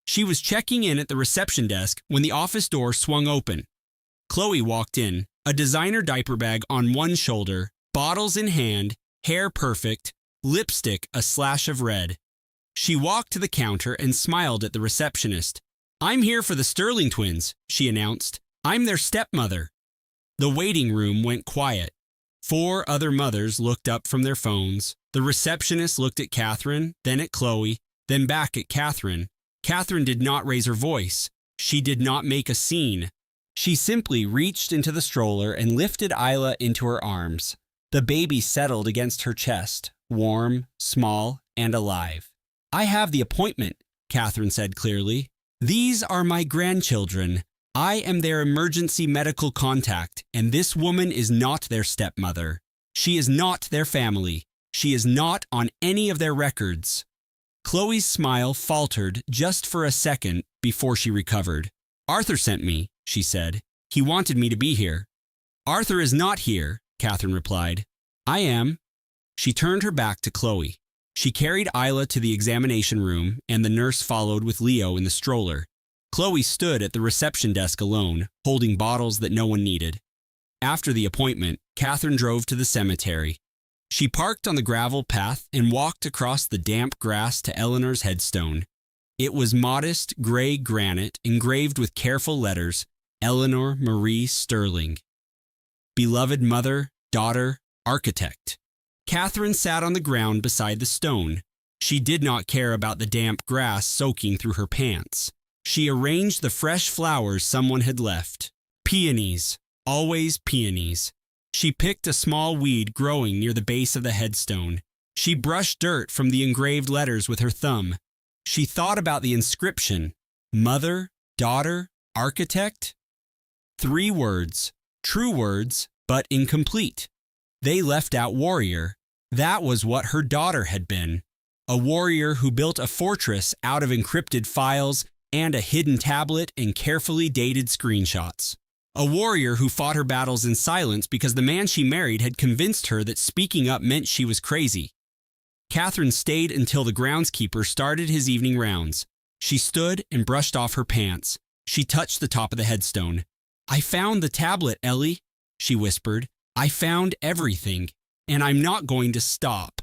She was checking in at the reception desk when the office door swung open. Chloe walked in, a designer diaper bag on one shoulder, bottles in hand, hair perfect, lipstick a slash of red. She walked to the counter and smiled at the receptionist. "I'm here for the Sterling twins," she announced. "I'm their stepmother." The waiting room went quiet. 4 other mothers looked up from their phones. The receptionist looked at Catherine, then at Chloe, then back at Catherine. Catherine did not raise her voice. She did not make a scene. She simply reached into the stroller and lifted Isla into her arms. The baby settled against her chest, warm, small, and alive. "I have the appointment," Catherine said clearly. "These are my grandchildren. I am their emergency medical contact, and this woman is not their stepmother. She is not their family. She is not on any of their records." Chloe's smile faltered just for a second before she recovered. "Arthur sent me," she said. "He wanted me to be here." "Arthur is not here," Catherine replied. "I am." She turned her back to Chloe. She carried Isla to the examination room, and the nurse followed with Leo in the stroller. Chloe stood at the reception desk alone, holding bottles that no one needed. After the appointment, Catherine drove to the cemetery. She parked on the gravel path and walked across the damp grass to Eleanor's headstone. It was modest gray granite engraved with careful letters, Eleanor Marie Sterling. Beloved mother, daughter, architect. Catherine sat on the ground beside the stone. She did not care about the damp grass soaking through her pants. She arranged the fresh flowers someone had left. Peonies, always peonies. She picked a small weed growing near the base of the headstone. She brushed dirt from the engraved letters with her thumb. She thought about the inscription, mother, daughter, architect. 3 words, true words, but incomplete. They left out warrior. That was what her daughter had been. A warrior who built a fortress out of encrypted files and a hidden tablet and carefully dated screenshots. A warrior who fought her battles in silence because the man she married had convinced her that speaking up meant she was crazy. Catherine stayed until the groundskeeper started his evening rounds. She stood and brushed off her pants. She touched the top of the headstone. "I found the tablet, Ellie," she whispered. "I found everything, and I'm not going to stop."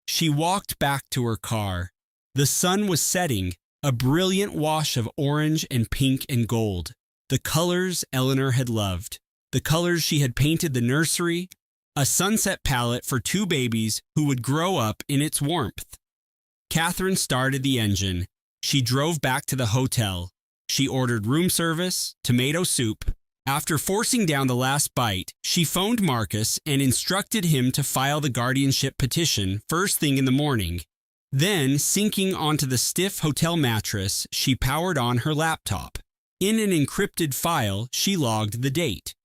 She walked back to her car. The sun was setting, a brilliant wash of orange and pink and gold. The colors Eleanor had loved. The colors she had painted the nursery. A sunset palette for 2 babies who would grow up in its warmth. Catherine started the engine. She drove back to the hotel. She ordered room service, tomato soup. After forcing down the last bite, she phoned Marcus and instructed him to file the guardianship petition first thing in the morning. Then, sinking onto the stiff hotel mattress, she powered on her laptop. In an encrypted file, she logged the date.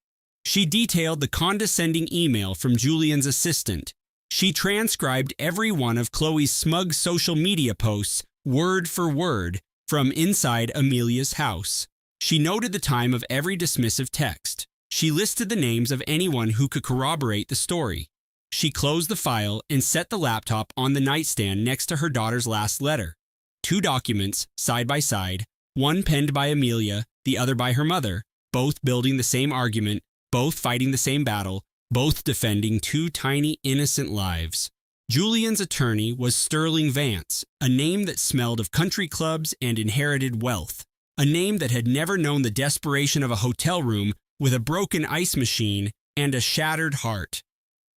She detailed the condescending email from Julian's assistant. She transcribed every one of Chloe's smug social media posts, word for word, from inside Amelia's house. She noted the time of every dismissive text. She listed the names of anyone who could corroborate the story. She closed the file and set the laptop on the nightstand next to her daughter's last letter. 2 documents, side by side, one penned by Amelia, the other by her mother, both building the same argument, both fighting the same battle, both defending 2 tiny, innocent lives. Julian's attorney was Sterling Vance, a name that smelled of country clubs and inherited wealth, a name that had never known the desperation of a hotel room with a broken ice machine and a shattered heart.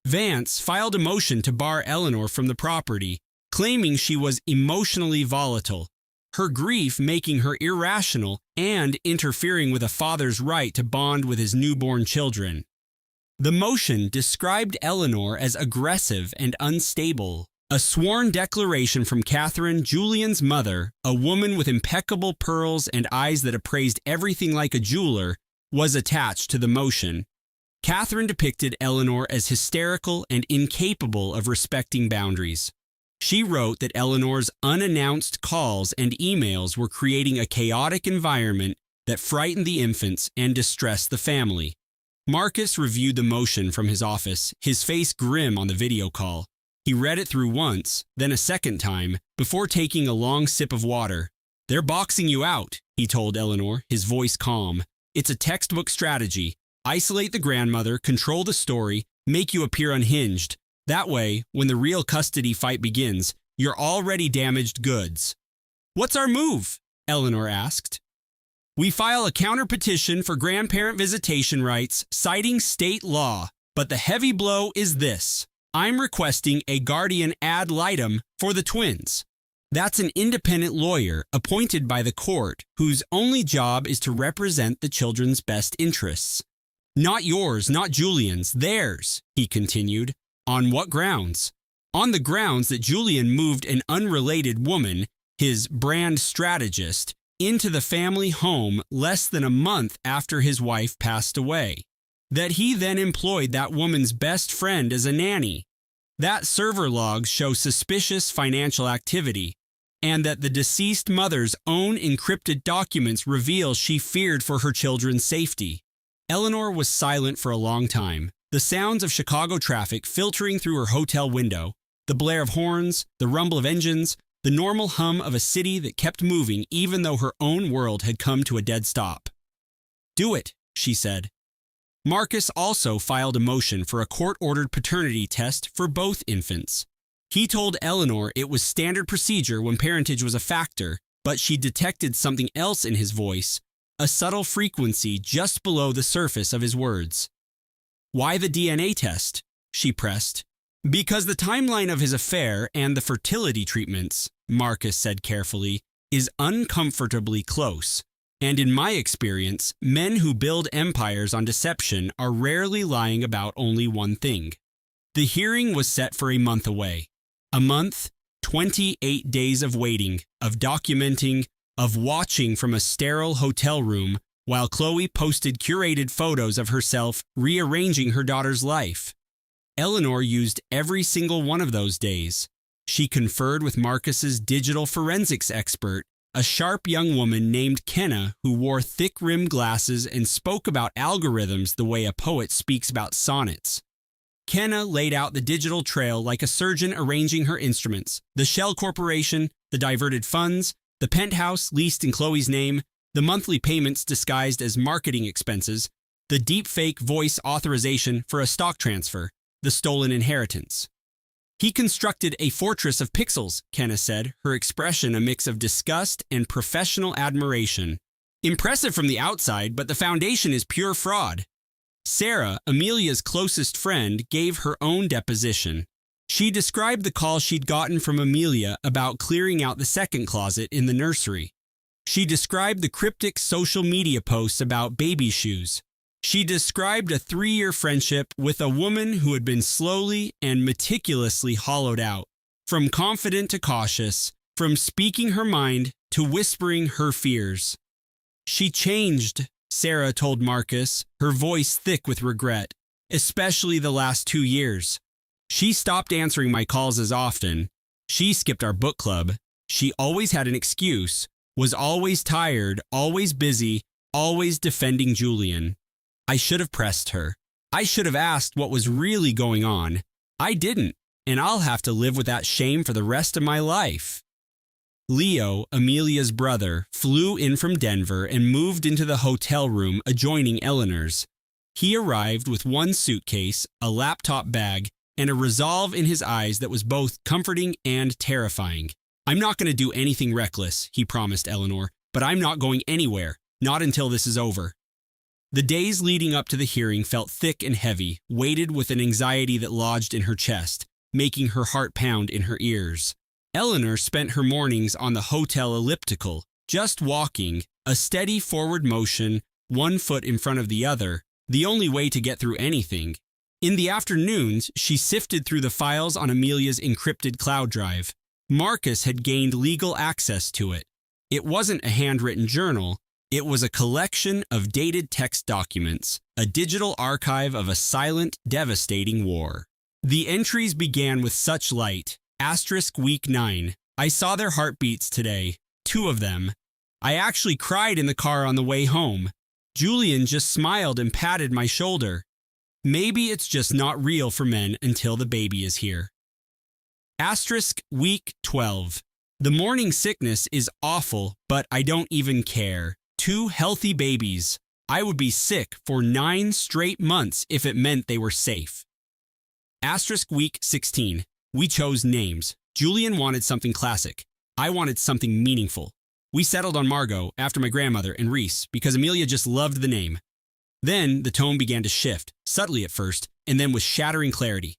Vance filed a motion to bar Eleanor from the property, claiming she was emotionally volatile, her grief making her irrational and interfering with a father's right to bond with his newborn children. The motion described Eleanor as aggressive and unstable, A sworn declaration from Catherine, Julian's mother, a woman with impeccable pearls and eyes that appraised everything like a jeweler, was attached to the motion. Catherine depicted Eleanor as hysterical and incapable of respecting boundaries. She wrote that Eleanor's unannounced calls and emails were creating a chaotic environment that frightened the infants and distressed the family. Marcus reviewed the motion from his office, his face grim on the video call. He read it through once, then a second time, before taking a long sip of water. "They're boxing you out," he told Eleanor, his voice calm. "It's a textbook strategy. Isolate the grandmother, control the story, make you appear unhinged. That way, when the real custody fight begins, you're already damaged goods." "What's our move?" Eleanor asked. "We file a counter-petition for grandparent visitation rights, citing state law. But the heavy blow is this. I'm requesting a guardian ad litem for the twins. That's an independent lawyer appointed by the court whose only job is to represent the children's best interests. Not yours, not Julian's, theirs," he continued. "On what grounds?" "On the grounds that Julian moved an unrelated woman, his brand strategist, into the family home less than a month after his wife passed away. That he then employed that woman's best friend as a nanny. That server logs show suspicious financial activity, and that the deceased mother's own encrypted documents reveal she feared for her children's safety." Eleanor was silent for a long time, the sounds of Chicago traffic filtering through her hotel window, the blare of horns, the rumble of engines, the normal hum of a city that kept moving even though her own world had come to a dead stop. "Do it," she said. Marcus also filed a motion for a court-ordered paternity test for both infants. He told Eleanor it was standard procedure when parentage was a factor, but she detected something else in his voice, a subtle frequency just below the surface of his words. "Why the DNA test?" she pressed. "Because the timeline of his affair and the fertility treatments," Marcus said carefully, "is uncomfortably close. And in my experience, men who build empires on deception are rarely lying about only one thing." The hearing was set for a month away. A month, 28 days of waiting, of documenting, of watching from a sterile hotel room while Chloe posted curated photos of herself rearranging her daughter's life. Eleanor used every single one of those days. She conferred with Marcus's digital forensics expert, a sharp young woman named Kenna who wore thick-rimmed glasses and spoke about algorithms the way a poet speaks about sonnets. Kenna laid out the digital trail like a surgeon arranging her instruments, the shell corporation, the diverted funds, the penthouse leased in Chloe's name, the monthly payments disguised as marketing expenses, the deepfake voice authorization for a stock transfer, the stolen inheritance. "He constructed a fortress of pixels," Kenna said, her expression a mix of disgust and professional admiration. "Impressive from the outside, but the foundation is pure fraud." Sarah, Amelia's closest friend, gave her own deposition. She described the call she'd gotten from Amelia about clearing out the second closet in the nursery. She described the cryptic social media posts about baby shoes. She described a 3-year friendship with a woman who had been slowly and meticulously hollowed out, from confident to cautious, from speaking her mind to whispering her fears. "She changed," Sarah told Marcus, her voice thick with regret, "especially the last 2 years. She stopped answering my calls as often. She skipped our book club. She always had an excuse, was always tired, always busy, always defending Julian. I should have pressed her. I should have asked what was really going on. I didn't, and I'll have to live with that shame for the rest of my life." Leo, Amelia's brother, flew in from Denver and moved into the hotel room adjoining Eleanor's. He arrived with one suitcase, a laptop bag, and a resolve in his eyes that was both comforting and terrifying. "I'm not going to do anything reckless," he promised Eleanor, "but I'm not going anywhere, not until this is over." The days leading up to the hearing felt thick and heavy, weighted with an anxiety that lodged in her chest, making her heart pound in her ears. Eleanor spent her mornings on the hotel elliptical, just walking, a steady forward motion, one foot in front of the other, the only way to get through anything. In the afternoons, she sifted through the files on Amelia's encrypted cloud drive. Marcus had gained legal access to it. It wasn't a handwritten journal. It was a collection of dated text documents, a digital archive of a silent, devastating war. The entries began with such light. Week 9. I saw their heartbeats today. 2 of them. I actually cried in the car on the way home. Julian just smiled and patted my shoulder. Maybe it's just not real for men until the baby is here. Week 12. The morning sickness is awful, but I don't even care. 2 healthy babies. I would be sick for 9 straight months if it meant they were safe. Week 16. We chose names. Julian wanted something classic. I wanted something meaningful. We settled on Margot after my grandmother and Reese because Amelia just loved the name. Then the tone began to shift, subtly at first, and then with shattering clarity.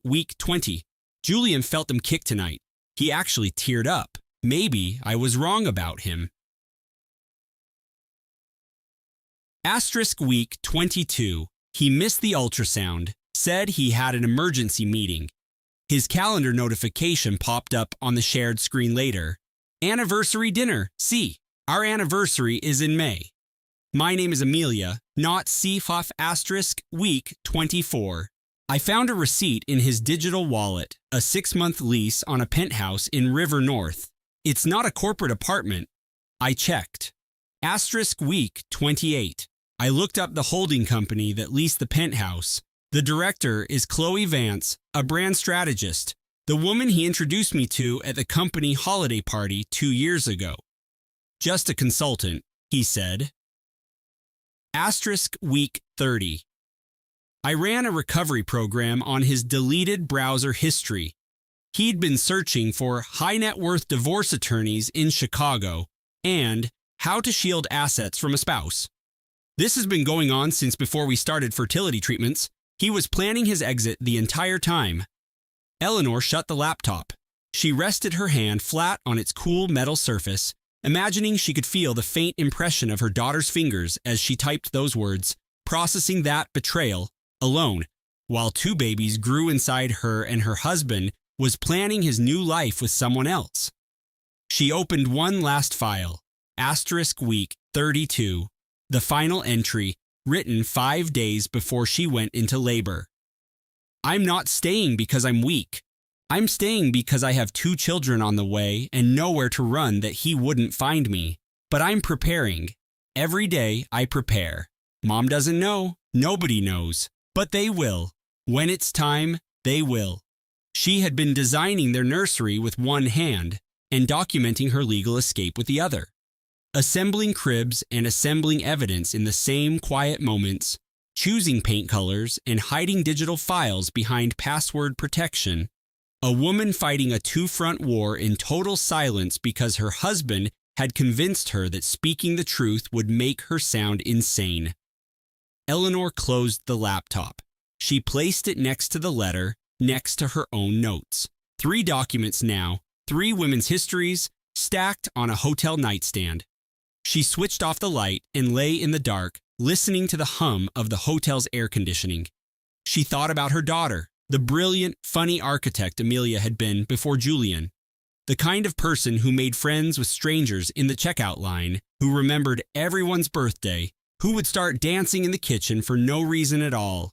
Week 20. Julian felt them kick tonight. He actually teared up. Maybe I was wrong about him. Week 22. He missed the ultrasound, said he had an emergency meeting. His calendar notification popped up on the shared screen later. Anniversary dinner. See, our anniversary is in May. My name is Amelia, not Seehoff. Week 24. I found a receipt in his digital wallet, a 6-month lease on a penthouse in River North. It's not a corporate apartment. I checked. Week 28. I looked up the holding company that leased the penthouse. The director is Chloe Vance, a brand strategist, the woman he introduced me to at the company holiday party 2 years ago. Just a consultant, he said. Week 30. I ran a recovery program on his deleted browser history. He'd been searching for high net worth divorce attorneys in Chicago and how to shield assets from a spouse. This has been going on since before we started fertility treatments. He was planning his exit the entire time. Eleanor shut the laptop. She rested her hand flat on its cool metal surface, imagining she could feel the faint impression of her daughter's fingers as she typed those words, processing that betrayal, alone, while 2 babies grew inside her and her husband was planning his new life with someone else. She opened one last file, Week 32, the final entry, written 5 days before she went into labor. I'm not staying because I'm weak. I'm staying because I have 2 children on the way and nowhere to run that he wouldn't find me. But I'm preparing. Every day I prepare. Mom doesn't know. Nobody knows. But they will. When it's time, they will. She had been designing their nursery with one hand and documenting her legal escape with the other. Assembling cribs and assembling evidence in the same quiet moments, choosing paint colors and hiding digital files behind password protection. A woman fighting a 2-front war in total silence because her husband had convinced her that speaking the truth would make her sound insane. Eleanor closed the laptop. She placed it next to the letter, next to her own notes. 3 documents now, 3 women's histories, stacked on a hotel nightstand. She switched off the light and lay in the dark, listening to the hum of the hotel's air conditioning. She thought about her daughter, the brilliant, funny architect Amelia had been before Julian. The kind of person who made friends with strangers in the checkout line, who remembered everyone's birthday, who would start dancing in the kitchen for no reason at all.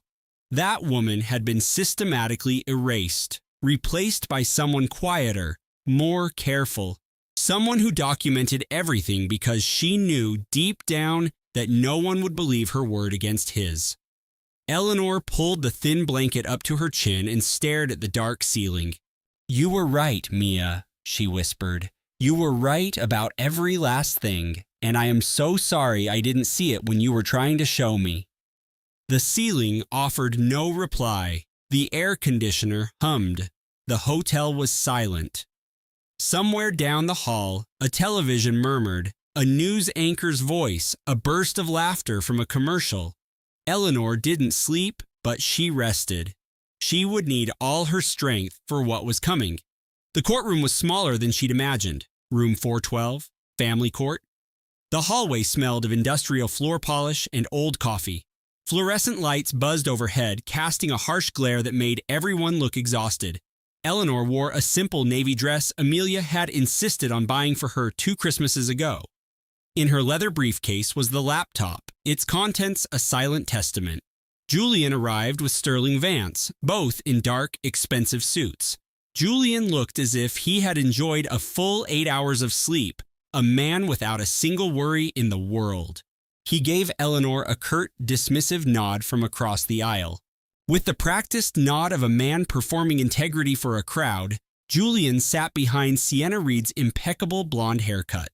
That woman had been systematically erased, replaced by someone quieter, more careful, someone who documented everything because she knew deep down that no one would believe her word against his. Eleanor pulled the thin blanket up to her chin and stared at the dark ceiling. "You were right, Mia," she whispered. "You were right about every last thing, and I am so sorry I didn't see it when you were trying to show me." The ceiling offered no reply. The air conditioner hummed. The hotel was silent. Somewhere down the hall, a television murmured, a news anchor's voice, a burst of laughter from a commercial. Eleanor didn't sleep, but she rested. She would need all her strength for what was coming. The courtroom was smaller than she'd imagined. Room 412, family court. The hallway smelled of industrial floor polish and old coffee. Fluorescent lights buzzed overhead, casting a harsh glare that made everyone look exhausted. Eleanor wore a simple navy dress Amelia had insisted on buying for her 2 Christmases ago. In her leather briefcase was the laptop, its contents a silent testament. Julian arrived with Sterling Vance, both in dark, expensive suits. Julian looked as if he had enjoyed a full 8 hours of sleep, a man without a single worry in the world. He gave Eleanor a curt, dismissive nod from across the aisle. With the practiced nod of a man performing integrity for a crowd, Julian sat behind Sienna Reed's impeccable blonde haircut.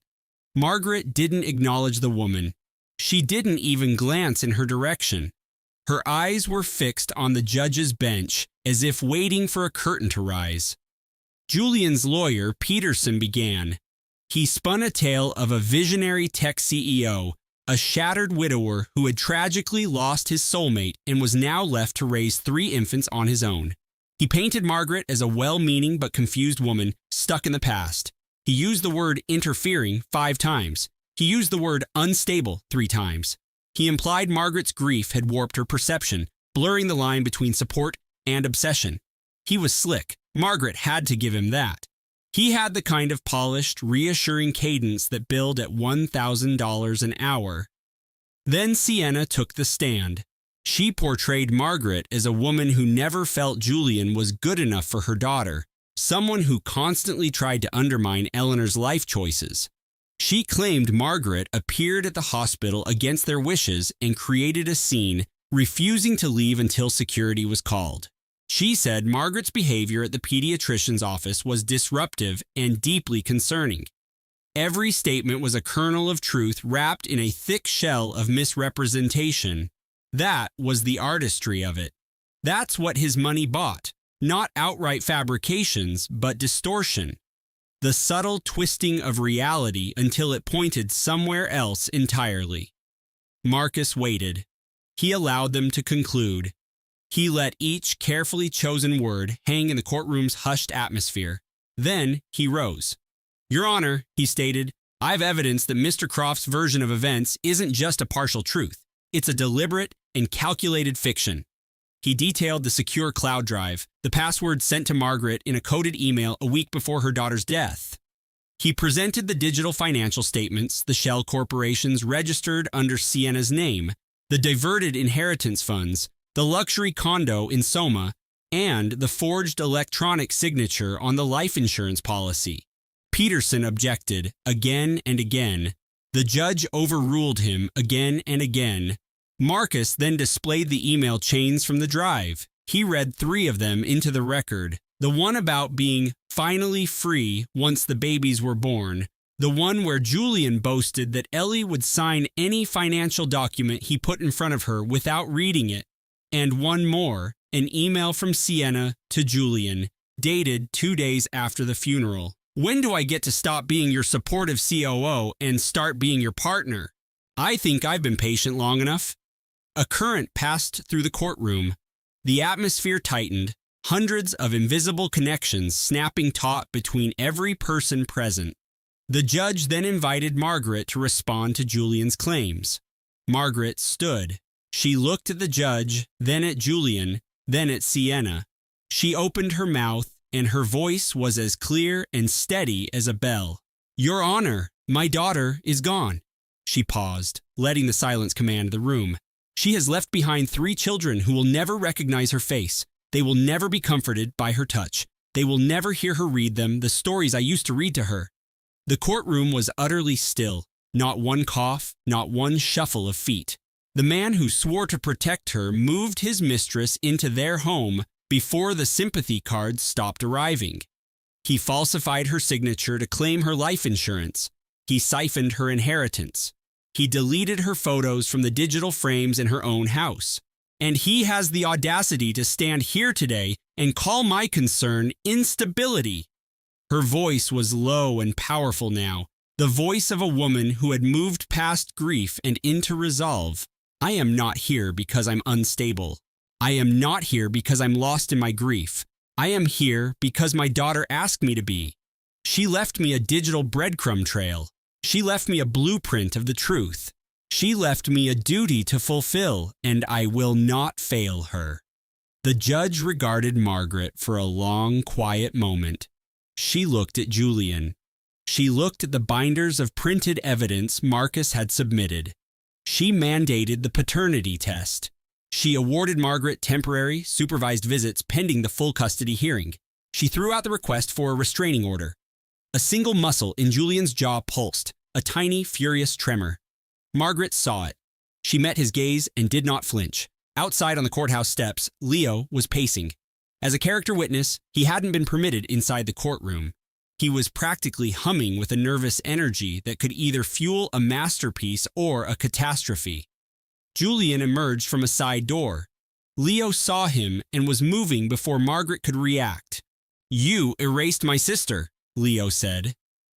Margaret didn't acknowledge the woman. She didn't even glance in her direction. Her eyes were fixed on the judge's bench, as if waiting for a curtain to rise. Julian's lawyer, Peterson, began. He spun a tale of a visionary tech CEO, a shattered widower who had tragically lost his soulmate and was now left to raise 3 infants on his own. He painted Margaret as a well-meaning but confused woman stuck in the past. He used the word interfering 5 times. He used the word unstable 3 times. He implied Margaret's grief had warped her perception, blurring the line between support and obsession. He was slick. Margaret had to give him that. He had the kind of polished, reassuring cadence that billed at $1,000 an hour. Then Sienna took the stand. She portrayed Margaret as a woman who never felt Julian was good enough for her daughter, someone who constantly tried to undermine Eleanor's life choices. She claimed Margaret appeared at the hospital against their wishes and created a scene, refusing to leave until security was called. She said Margaret's behavior at the pediatrician's office was disruptive and deeply concerning. Every statement was a kernel of truth wrapped in a thick shell of misrepresentation. That was the artistry of it. That's what his money bought. Not outright fabrications, but distortion. The subtle twisting of reality until it pointed somewhere else entirely. Marcus waited. He allowed them to conclude. He let each carefully chosen word hang in the courtroom's hushed atmosphere. Then he rose. "Your Honor," he stated, "I've evidence that Mr. Croft's version of events isn't just a partial truth. It's a deliberate and calculated fiction." He detailed the secure cloud drive, the password sent to Margaret in a coded email a week before her daughter's death. He presented the digital financial statements, the shell corporations registered under Sienna's name, the diverted inheritance funds, the luxury condo in Soma, and the forged electronic signature on the life insurance policy. Peterson objected again and again. The judge overruled him again and again. Marcus then displayed the email chains from the drive. He read 3 of them into the record. The one about being finally free once the babies were born. The one where Julian boasted that Ellie would sign any financial document he put in front of her without reading it. And one more, an email from Sienna to Julian, dated 2 days after the funeral. "When do I get to stop being your supportive COO and start being your partner? I think I've been patient long enough." A current passed through the courtroom. The atmosphere tightened, hundreds of invisible connections snapping taut between every person present. The judge then invited Margaret to respond to Julian's claims. Margaret stood. She looked at the judge, then at Julian, then at Sienna. She opened her mouth, and her voice was as clear and steady as a bell. "Your Honor, my daughter is gone." She paused, letting the silence command the room. "She has left behind 3 children who will never recognize her face. They will never be comforted by her touch. They will never hear her read them the stories I used to read to her." The courtroom was utterly still. Not one cough, not one shuffle of feet. The man who swore to protect her moved his mistress into their home before the sympathy cards stopped arriving. He falsified her signature to claim her life insurance. He siphoned her inheritance. He deleted her photos from the digital frames in her own house. And he has the audacity to stand here today and call my concern instability. Her voice was low and powerful now, the voice of a woman who had moved past grief and into resolve. "I am not here because I'm unstable. I am not here because I'm lost in my grief. I am here because my daughter asked me to be. She left me a digital breadcrumb trail. She left me a blueprint of the truth. She left me a duty to fulfill, and I will not fail her." The judge regarded Margaret for a long, quiet moment. She looked at Julian. She looked at the binders of printed evidence Marcus had submitted. She mandated the paternity test. She awarded Margaret temporary, supervised visits pending the full custody hearing. She threw out the request for a restraining order. A single muscle in Julian's jaw pulsed, a tiny, furious tremor. Margaret saw it. She met his gaze and did not flinch. Outside on the courthouse steps, Leo was pacing. As a character witness, he hadn't been permitted inside the courtroom. He was practically humming with a nervous energy that could either fuel a masterpiece or a catastrophe. Julian emerged from a side door. Leo saw him and was moving before Margaret could react. "You erased my sister," Leo said.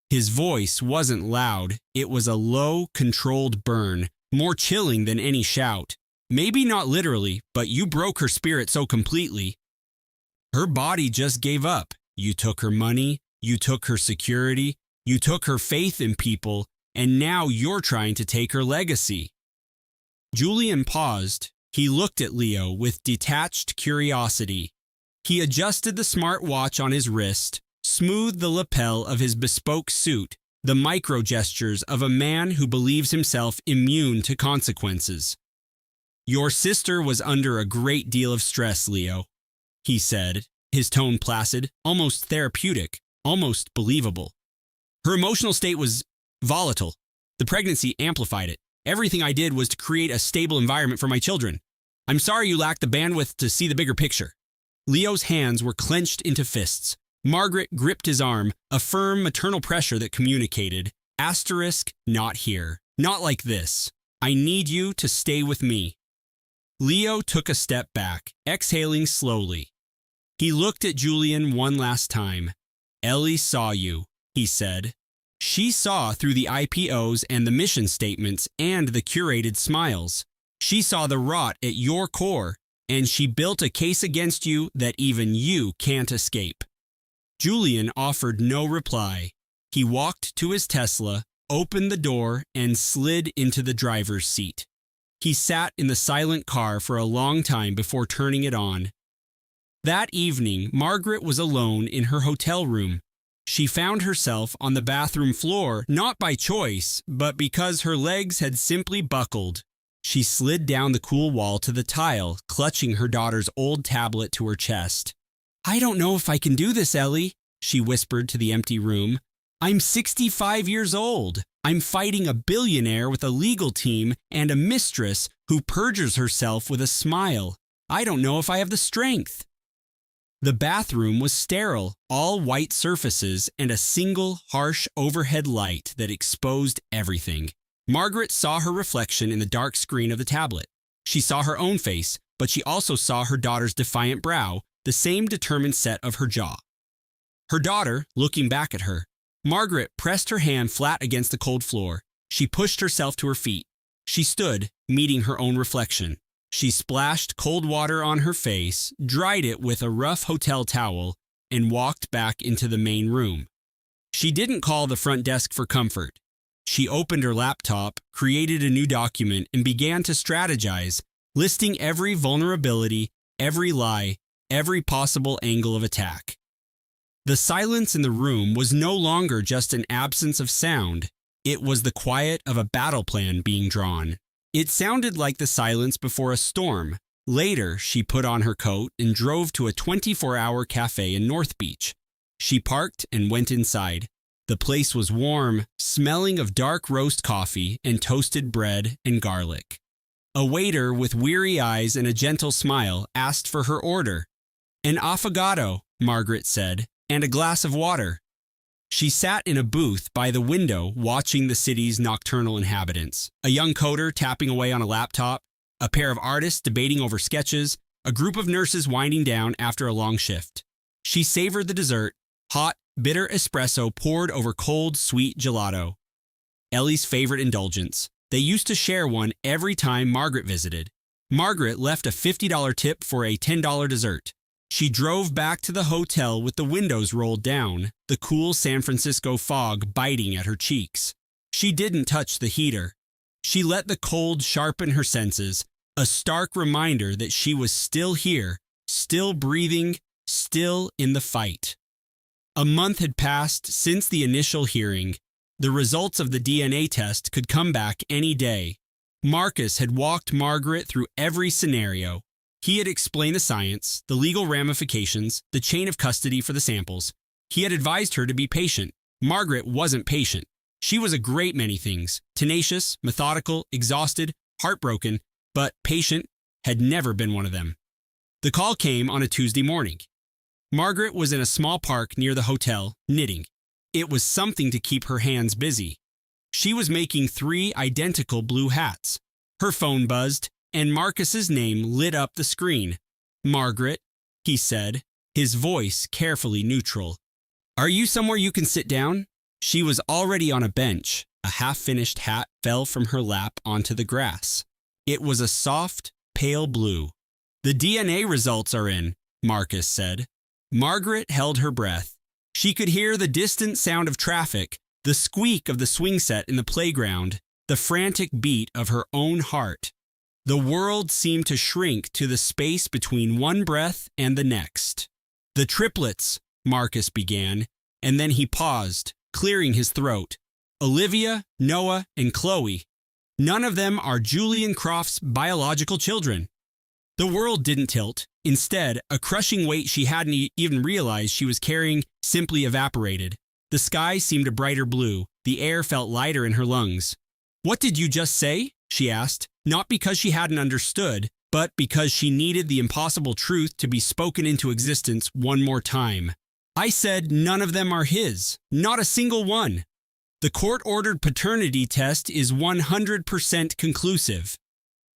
His voice wasn't loud. It was a low, controlled burn, more chilling than any shout. "Maybe not literally, but you broke her spirit so completely. Her body just gave up. You took her money, you took her security, you took her faith in people, and now you're trying to take her legacy." Julian paused. He looked at Leo with detached curiosity. He adjusted the smart watch on his wrist, smoothed the lapel of his bespoke suit, the micro gestures of a man who believes himself immune to consequences. "Your sister was under a great deal of stress, Leo," he said, his tone placid, almost therapeutic, almost believable. "Her emotional state was volatile. The pregnancy amplified it. Everything I did was to create a stable environment for my children. I'm sorry you lacked the bandwidth to see the bigger picture." Leo's hands were clenched into fists. Margaret gripped his arm, a firm maternal pressure that communicated, "Not here. Not like this. I need you to stay with me." Leo took a step back, exhaling slowly. He looked at Julian one last time. "Ellie saw you," he said. "She saw through the IPOs and the mission statements and the curated smiles. She saw the rot at your core, and she built a case against you that even you can't escape." Julian offered no reply. He walked to his Tesla, opened the door, and slid into the driver's seat. He sat in the silent car for a long time before turning it on. That evening, Margaret was alone in her hotel room. She found herself on the bathroom floor, not by choice, but because her legs had simply buckled. She slid down the cool wall to the tile, clutching her daughter's old tablet to her chest. "I don't know if I can do this, Ellie," she whispered to the empty room. "I'm 65 years old. I'm fighting a billionaire with a legal team and a mistress who perjures herself with a smile. I don't know if I have the strength." The bathroom was sterile, all white surfaces, and a single, harsh overhead light that exposed everything. Margaret saw her reflection in the dark screen of the tablet. She saw her own face, but she also saw her daughter's defiant brow, the same determined set of her jaw. Her daughter, looking back at her. Margaret pressed her hand flat against the cold floor. She pushed herself to her feet. She stood, meeting her own reflection. She splashed cold water on her face, dried it with a rough hotel towel, and walked back into the main room. She didn't call the front desk for comfort. She opened her laptop, created a new document, and began to strategize, listing every vulnerability, every lie, every possible angle of attack. The silence in the room was no longer just an absence of sound. It was the quiet of a battle plan being drawn. It sounded like the silence before a storm. Later, she put on her coat and drove to a 24-hour cafe in North Beach. She parked and went inside. The place was warm, smelling of dark roast coffee and toasted bread and garlic. A waiter with weary eyes and a gentle smile asked for her order. "An affogato," Margaret said, "and a glass of water." She sat in a booth by the window watching the city's nocturnal inhabitants. A young coder tapping away on a laptop, a pair of artists debating over sketches, a group of nurses winding down after a long shift. She savored the dessert, hot, bitter espresso poured over cold, sweet gelato. Ellie's favorite indulgence. They used to share one every time Margaret visited. Margaret left a $50 tip for a $10 dessert. She drove back to the hotel with the windows rolled down, the cool San Francisco fog biting at her cheeks. She didn't touch the heater. She let the cold sharpen her senses, a stark reminder that she was still here, still breathing, still in the fight. A month had passed since the initial hearing. The results of the DNA test could come back any day. Marcus had walked Margaret through every scenario. He had explained the science, the legal ramifications, the chain of custody for the samples. He had advised her to be patient. Margaret wasn't patient. She was a great many things: tenacious, methodical, exhausted, heartbroken, but patient had never been one of them. The call came on a Tuesday morning. Margaret was in a small park near the hotel, knitting. It was something to keep her hands busy. She was making 3 identical blue hats. Her phone buzzed, and Marcus's name lit up the screen. "Margaret," he said, his voice carefully neutral. "Are you somewhere you can sit down?" She was already on a bench. A half-finished hat fell from her lap onto the grass. It was a soft, pale blue. "The DNA results are in," Marcus said. Margaret held her breath. She could hear the distant sound of traffic, the squeak of the swing set in the playground, the frantic beat of her own heart. The world seemed to shrink to the space between one breath and the next. "The triplets," Marcus began, and then he paused, clearing his throat. "Olivia, Noah, and Chloe. None of them are Julian Croft's biological children." The world didn't tilt. Instead, a crushing weight she hadn't even realized she was carrying simply evaporated. The sky seemed a brighter blue. The air felt lighter in her lungs. "What did you just say?" she asked, not because she hadn't understood, but because she needed the impossible truth to be spoken into existence one more time. "I said none of them are his. Not a single one. The court-ordered paternity test is 100% conclusive.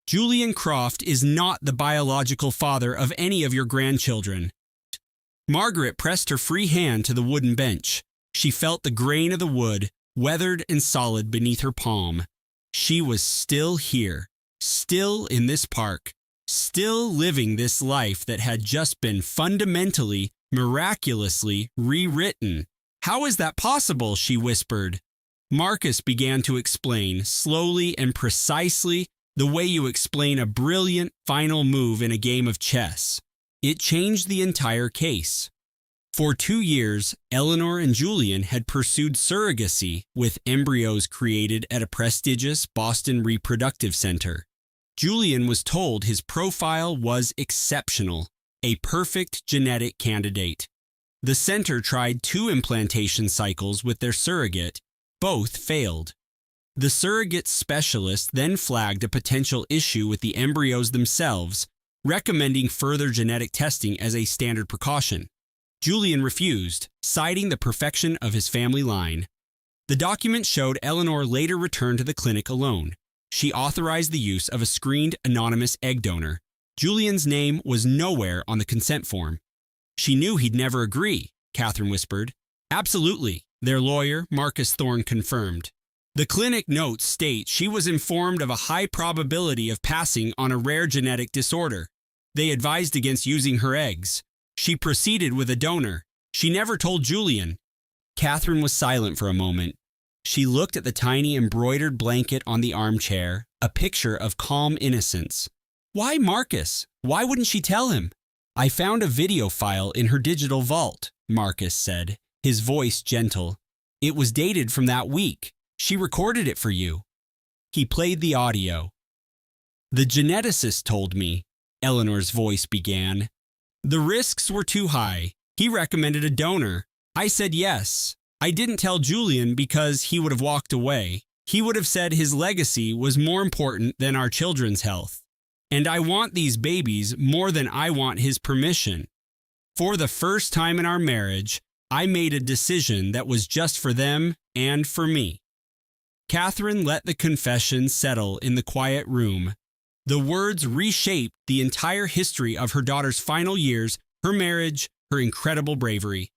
Julian Croft is not the biological father of any of your grandchildren." Margaret pressed her free hand to the wooden bench. She felt the grain of the wood, weathered and solid beneath her palm. She was still here, still in this park, still living this life that had just been fundamentally, miraculously rewritten. "How is that possible?" she whispered. Marcus began to explain, slowly and precisely, the way you explain a brilliant final move in a game of chess. It changed the entire case. For 2 years, Eleanor and Julian had pursued surrogacy with embryos created at a prestigious Boston reproductive center. Julian was told his profile was exceptional, a perfect genetic candidate. The center tried 2 implantation cycles with their surrogate. Both failed. The surrogate specialist then flagged a potential issue with the embryos themselves, recommending further genetic testing as a standard precaution. Julian refused, citing the perfection of his family line. The document showed Eleanor later returned to the clinic alone. She authorized the use of a screened anonymous egg donor. Julian's name was nowhere on the consent form. "She knew he'd never agree," Catherine whispered. "Absolutely," their lawyer, Marcus Thorne, confirmed. The clinic notes state she was informed of a high probability of passing on a rare genetic disorder. They advised against using her eggs. She proceeded with a donor. She never told Julian. Catherine was silent for a moment. She looked at the tiny embroidered blanket on the armchair, a picture of calm innocence. "Why Marcus? Why wouldn't she tell him?" "I found a video file in her digital vault," Marcus said, his voice gentle. "It was dated from that week. She recorded it for you." He played the audio. "The geneticist told me," Eleanor's voice began. "The risks were too high. He recommended a donor. I said yes. I didn't tell Julian because he would have walked away. He would have said his legacy was more important than our children's health. And I want these babies more than I want his permission. For the first time in our marriage, I made a decision that was just for them and for me." Catherine let the confession settle in the quiet room. The words reshaped the entire history of her daughter's final years, her marriage, her incredible bravery.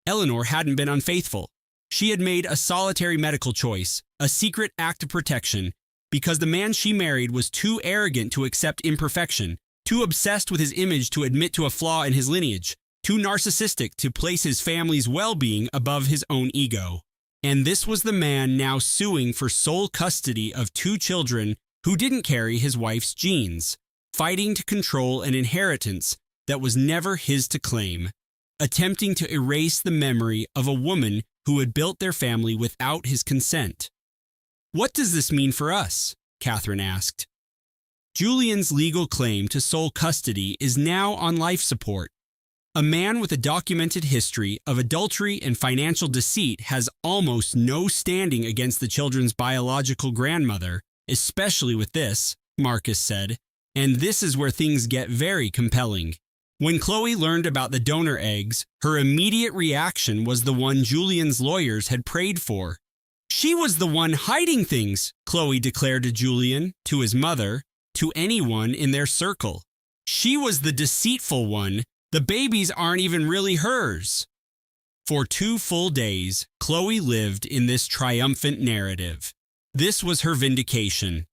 Eleanor hadn't been unfaithful. She had made a solitary medical choice, a secret act of protection, because the man she married was too arrogant to accept imperfection, too obsessed with his image to admit to a flaw in his lineage, too narcissistic to place his family's well-being above his own ego. And this was the man now suing for sole custody of 2 children who didn't carry his wife's genes, fighting to control an inheritance that was never his to claim, attempting to erase the memory of a woman who had built their family without his consent. "What does this mean for us?" Catherine asked. Julian's legal claim to sole custody is now on life support. A man with a documented history of adultery and financial deceit has almost no standing against the children's biological grandmother, especially with this, Marcus said, and this is where things get very compelling. When Chloe learned about the donor eggs, her immediate reaction was the one Julian's lawyers had prayed for. She was the one hiding things, Chloe declared to Julian, to his mother, to anyone in their circle. She was the deceitful one. The babies aren't even really hers. For 2 full days, Chloe lived in this triumphant narrative. This was her vindication.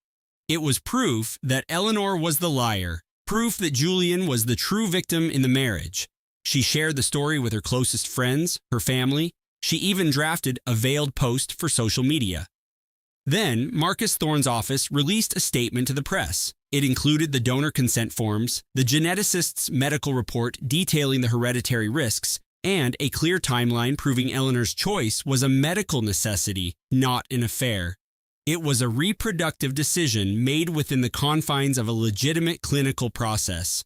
It was proof that Eleanor was the liar, proof that Julian was the true victim in the marriage. She shared the story with her closest friends, her family. She even drafted a veiled post for social media. Then, Marcus Thorne's office released a statement to the press. It included the donor consent forms, the geneticist's medical report detailing the hereditary risks, and a clear timeline proving Eleanor's choice was a medical necessity, not an affair. It was a reproductive decision made within the confines of a legitimate clinical process.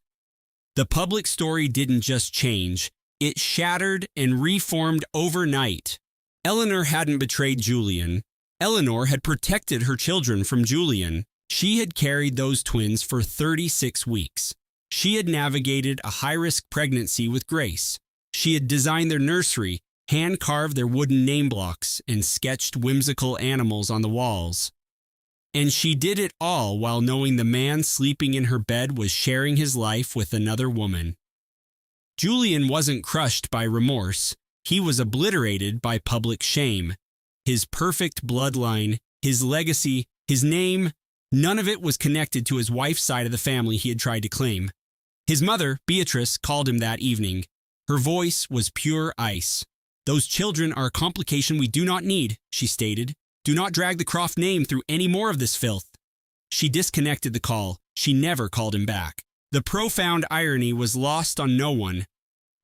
The public story didn't just change, it shattered and reformed overnight. Eleanor hadn't betrayed Julian. Eleanor had protected her children from Julian. She had carried those twins for 36 weeks. She had navigated a high-risk pregnancy with grace. She had designed their nursery, hand-carved their wooden name blocks, and sketched whimsical animals on the walls. And she did it all while knowing the man sleeping in her bed was sharing his life with another woman. Julian wasn't crushed by remorse. He was obliterated by public shame. His perfect bloodline, his legacy, his name, none of it was connected to his wife's side of the family he had tried to claim. His mother, Beatrice, called him that evening. Her voice was pure ice. "Those children are a complication we do not need," she stated. "Do not drag the Croft name through any more of this filth." She disconnected the call. She never called him back. The profound irony was lost on no one.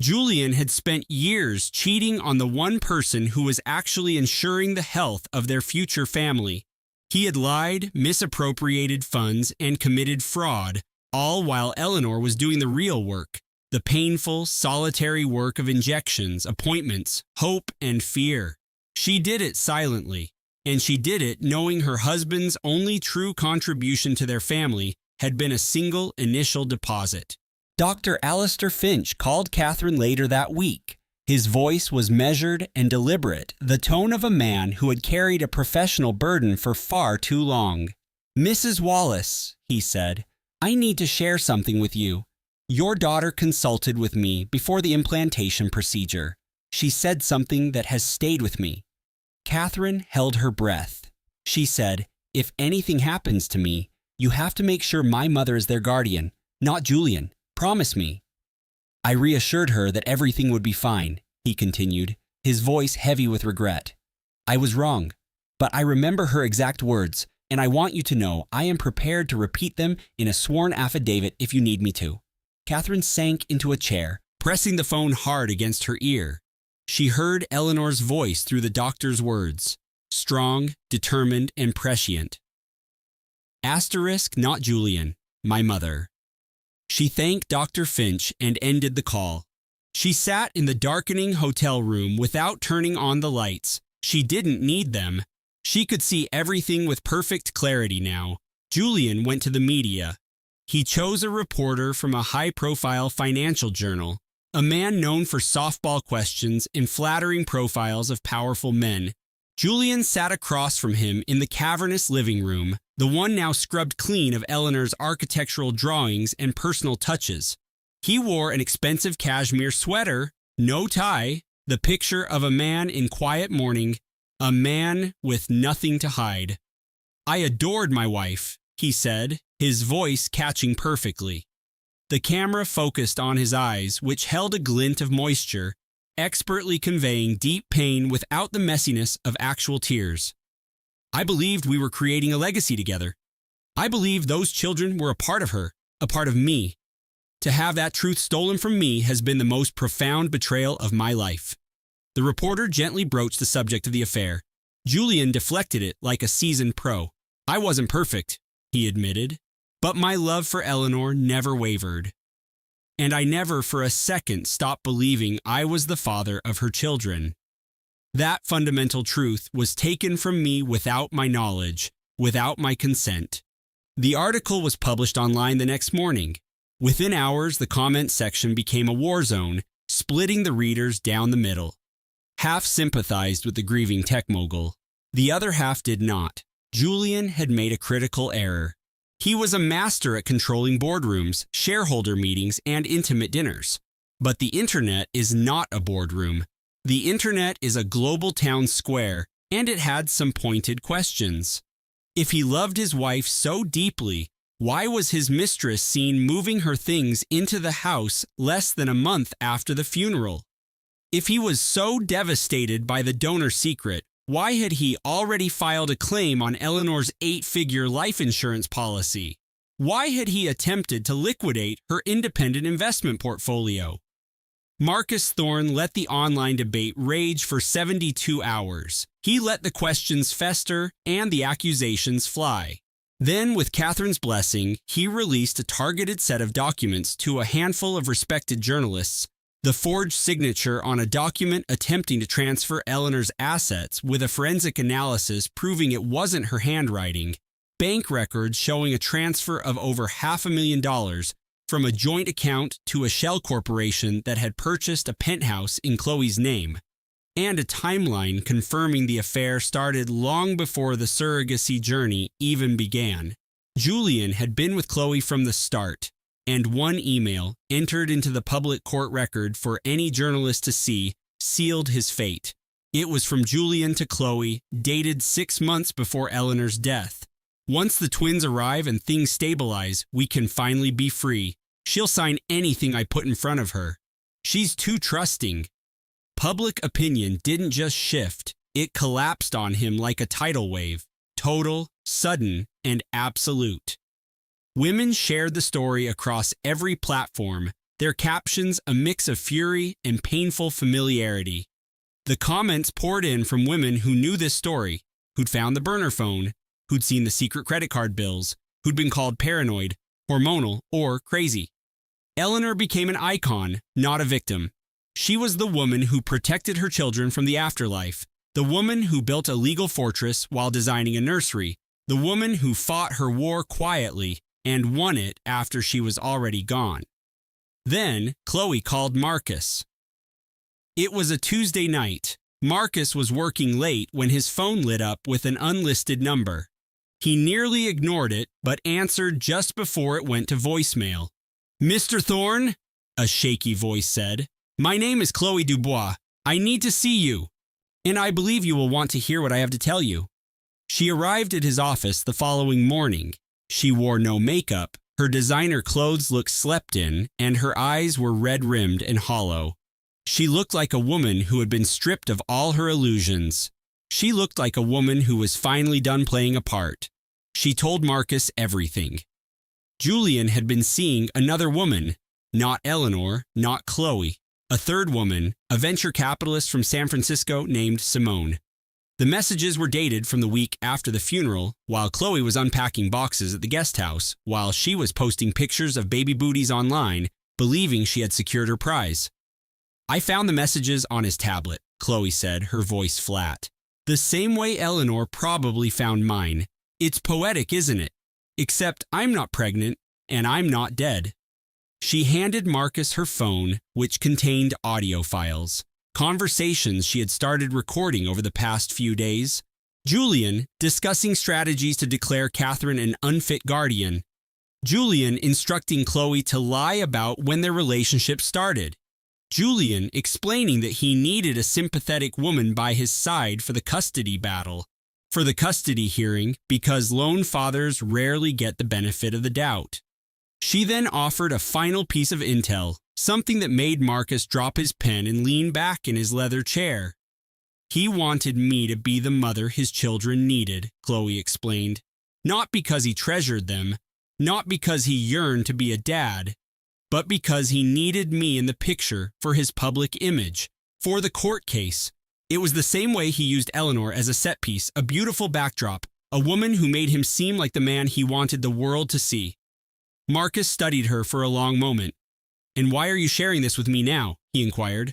Julian had spent years cheating on the one person who was actually ensuring the health of their future family. He had lied, misappropriated funds, and committed fraud, all while Eleanor was doing the real work, the painful, solitary work of injections, appointments, hope, and fear. She did it silently, and she did it knowing her husband's only true contribution to their family had been a single initial deposit. Dr. Alistair Finch called Catherine later that week. His voice was measured and deliberate, the tone of a man who had carried a professional burden for far too long. "Mrs. Wallace," he said, "I need to share something with you. Your daughter consulted with me before the implantation procedure. She said something that has stayed with me." Catherine held her breath. She said, "If anything happens to me, you have to make sure my mother is their guardian, not Julian. Promise me." I reassured her that everything would be fine, he continued, his voice heavy with regret. "I was wrong, but I remember her exact words, and I want you to know I am prepared to repeat them in a sworn affidavit if you need me to." Catherine sank into a chair, pressing the phone hard against her ear. She heard Eleanor's voice through the doctor's words, strong, determined, and prescient. Asterisk, not Julian, my mother. She thanked Dr. Finch and ended the call. She sat in the darkening hotel room without turning on the lights. She didn't need them. She could see everything with perfect clarity now. Julian went to the media. He chose a reporter from a high-profile financial journal, a man known for softball questions and flattering profiles of powerful men. Julian sat across from him in the cavernous living room, the one now scrubbed clean of Eleanor's architectural drawings and personal touches. He wore an expensive cashmere sweater, no tie, the picture of a man in quiet mourning, a man with nothing to hide. "I adored my wife," he said, his voice catching perfectly. The camera focused on his eyes, which held a glint of moisture. expertly conveying deep pain without the messiness of actual tears. I believed we were creating a legacy together. I believed those children were a part of her, a part of me. To have that truth stolen from me has been the most profound betrayal of my life. The reporter gently broached the subject of the affair. Julian deflected it like a seasoned pro. I wasn't perfect, he admitted, but my love for Eleanor never wavered. And I never for a second stopped believing I was the father of her children. That fundamental truth was taken from me without my knowledge, without my consent. The article was published online the next morning. Within hours, the comment section became a war zone, splitting the readers down the middle. Half sympathized with the grieving tech mogul. The other half did not. Julian had made a critical error. He was a master at controlling boardrooms, shareholder meetings, and intimate dinners. But the internet is not a boardroom. The internet is a global town square, and it had some pointed questions. If he loved his wife so deeply, why was his mistress seen moving her things into the house less than a month after the funeral? If he was so devastated by the donor secret, why had he already filed a claim on Eleanor's 8-figure life insurance policy? Why had he attempted to liquidate her independent investment portfolio? Marcus Thorne let the online debate rage for 72 hours. He let the questions fester and the accusations fly. Then, with Catherine's blessing, he released a targeted set of documents to a handful of respected journalists, the forged signature on a document attempting to transfer Eleanor's assets with a forensic analysis proving it wasn't her handwriting, bank records showing a transfer of over $500,000 from a joint account to a shell corporation that had purchased a penthouse in Chloe's name, and a timeline confirming the affair started long before the surrogacy journey even began. Julian had been with Chloe from the start, and one email, entered into the public court record for any journalist to see, sealed his fate. It was from Julian to Chloe, dated 6 months before Eleanor's death. Once the twins arrive and things stabilize, we can finally be free. She'll sign anything I put in front of her. She's too trusting. Public opinion didn't just shift, it collapsed on him like a tidal wave, total, sudden, and absolute. Women shared the story across every platform, their captions a mix of fury and painful familiarity. The comments poured in from women who knew this story, who'd found the burner phone, who'd seen the secret credit card bills, who'd been called paranoid, hormonal, or crazy. Eleanor became an icon, not a victim. She was the woman who protected her children from the afterlife, the woman who built a legal fortress while designing a nursery, the woman who fought her war quietly and won it after she was already gone. Then Chloe called Marcus. It was a Tuesday night. Marcus was working late when his phone lit up with an unlisted number. He nearly ignored it, but answered just before it went to voicemail. "Mr. Thorne?" a shaky voice said. "My name is Chloe Dubois. I need to see you, and I believe you will want to hear what I have to tell you." She arrived at his office the following morning. She wore no makeup, her designer clothes looked slept in, and her eyes were red-rimmed and hollow. She looked like a woman who had been stripped of all her illusions. She looked like a woman who was finally done playing a part. She told Marcus everything. Julian had been seeing another woman, not Eleanor, not Chloe, a third woman, a venture capitalist from San Francisco named Simone. The messages were dated from the week after the funeral, while Chloe was unpacking boxes at the guest house, while she was posting pictures of baby booties online, believing she had secured her prize. "I found the messages on his tablet," Chloe said, her voice flat. "The same way Eleanor probably found mine. It's poetic, isn't it? Except I'm not pregnant, and I'm not dead." She handed Marcus her phone, which contained audio files. Conversations she had started recording over the past few days. Julian discussing strategies to declare Catherine an unfit guardian. Julian instructing Chloe to lie about when their relationship started. Julian explaining that he needed a sympathetic woman by his side for the custody battle, for the custody hearing, because lone fathers rarely get the benefit of the doubt. She then offered a final piece of intel, something that made Marcus drop his pen and lean back in his leather chair. He wanted me to be the mother his children needed, Chloe explained. Not because he treasured them, not because he yearned to be a dad, but because he needed me in the picture for his public image, for the court case. It was the same way he used Eleanor as a set piece, a beautiful backdrop, a woman who made him seem like the man he wanted the world to see. Marcus studied her for a long moment. "And why are you sharing this with me now?" he inquired.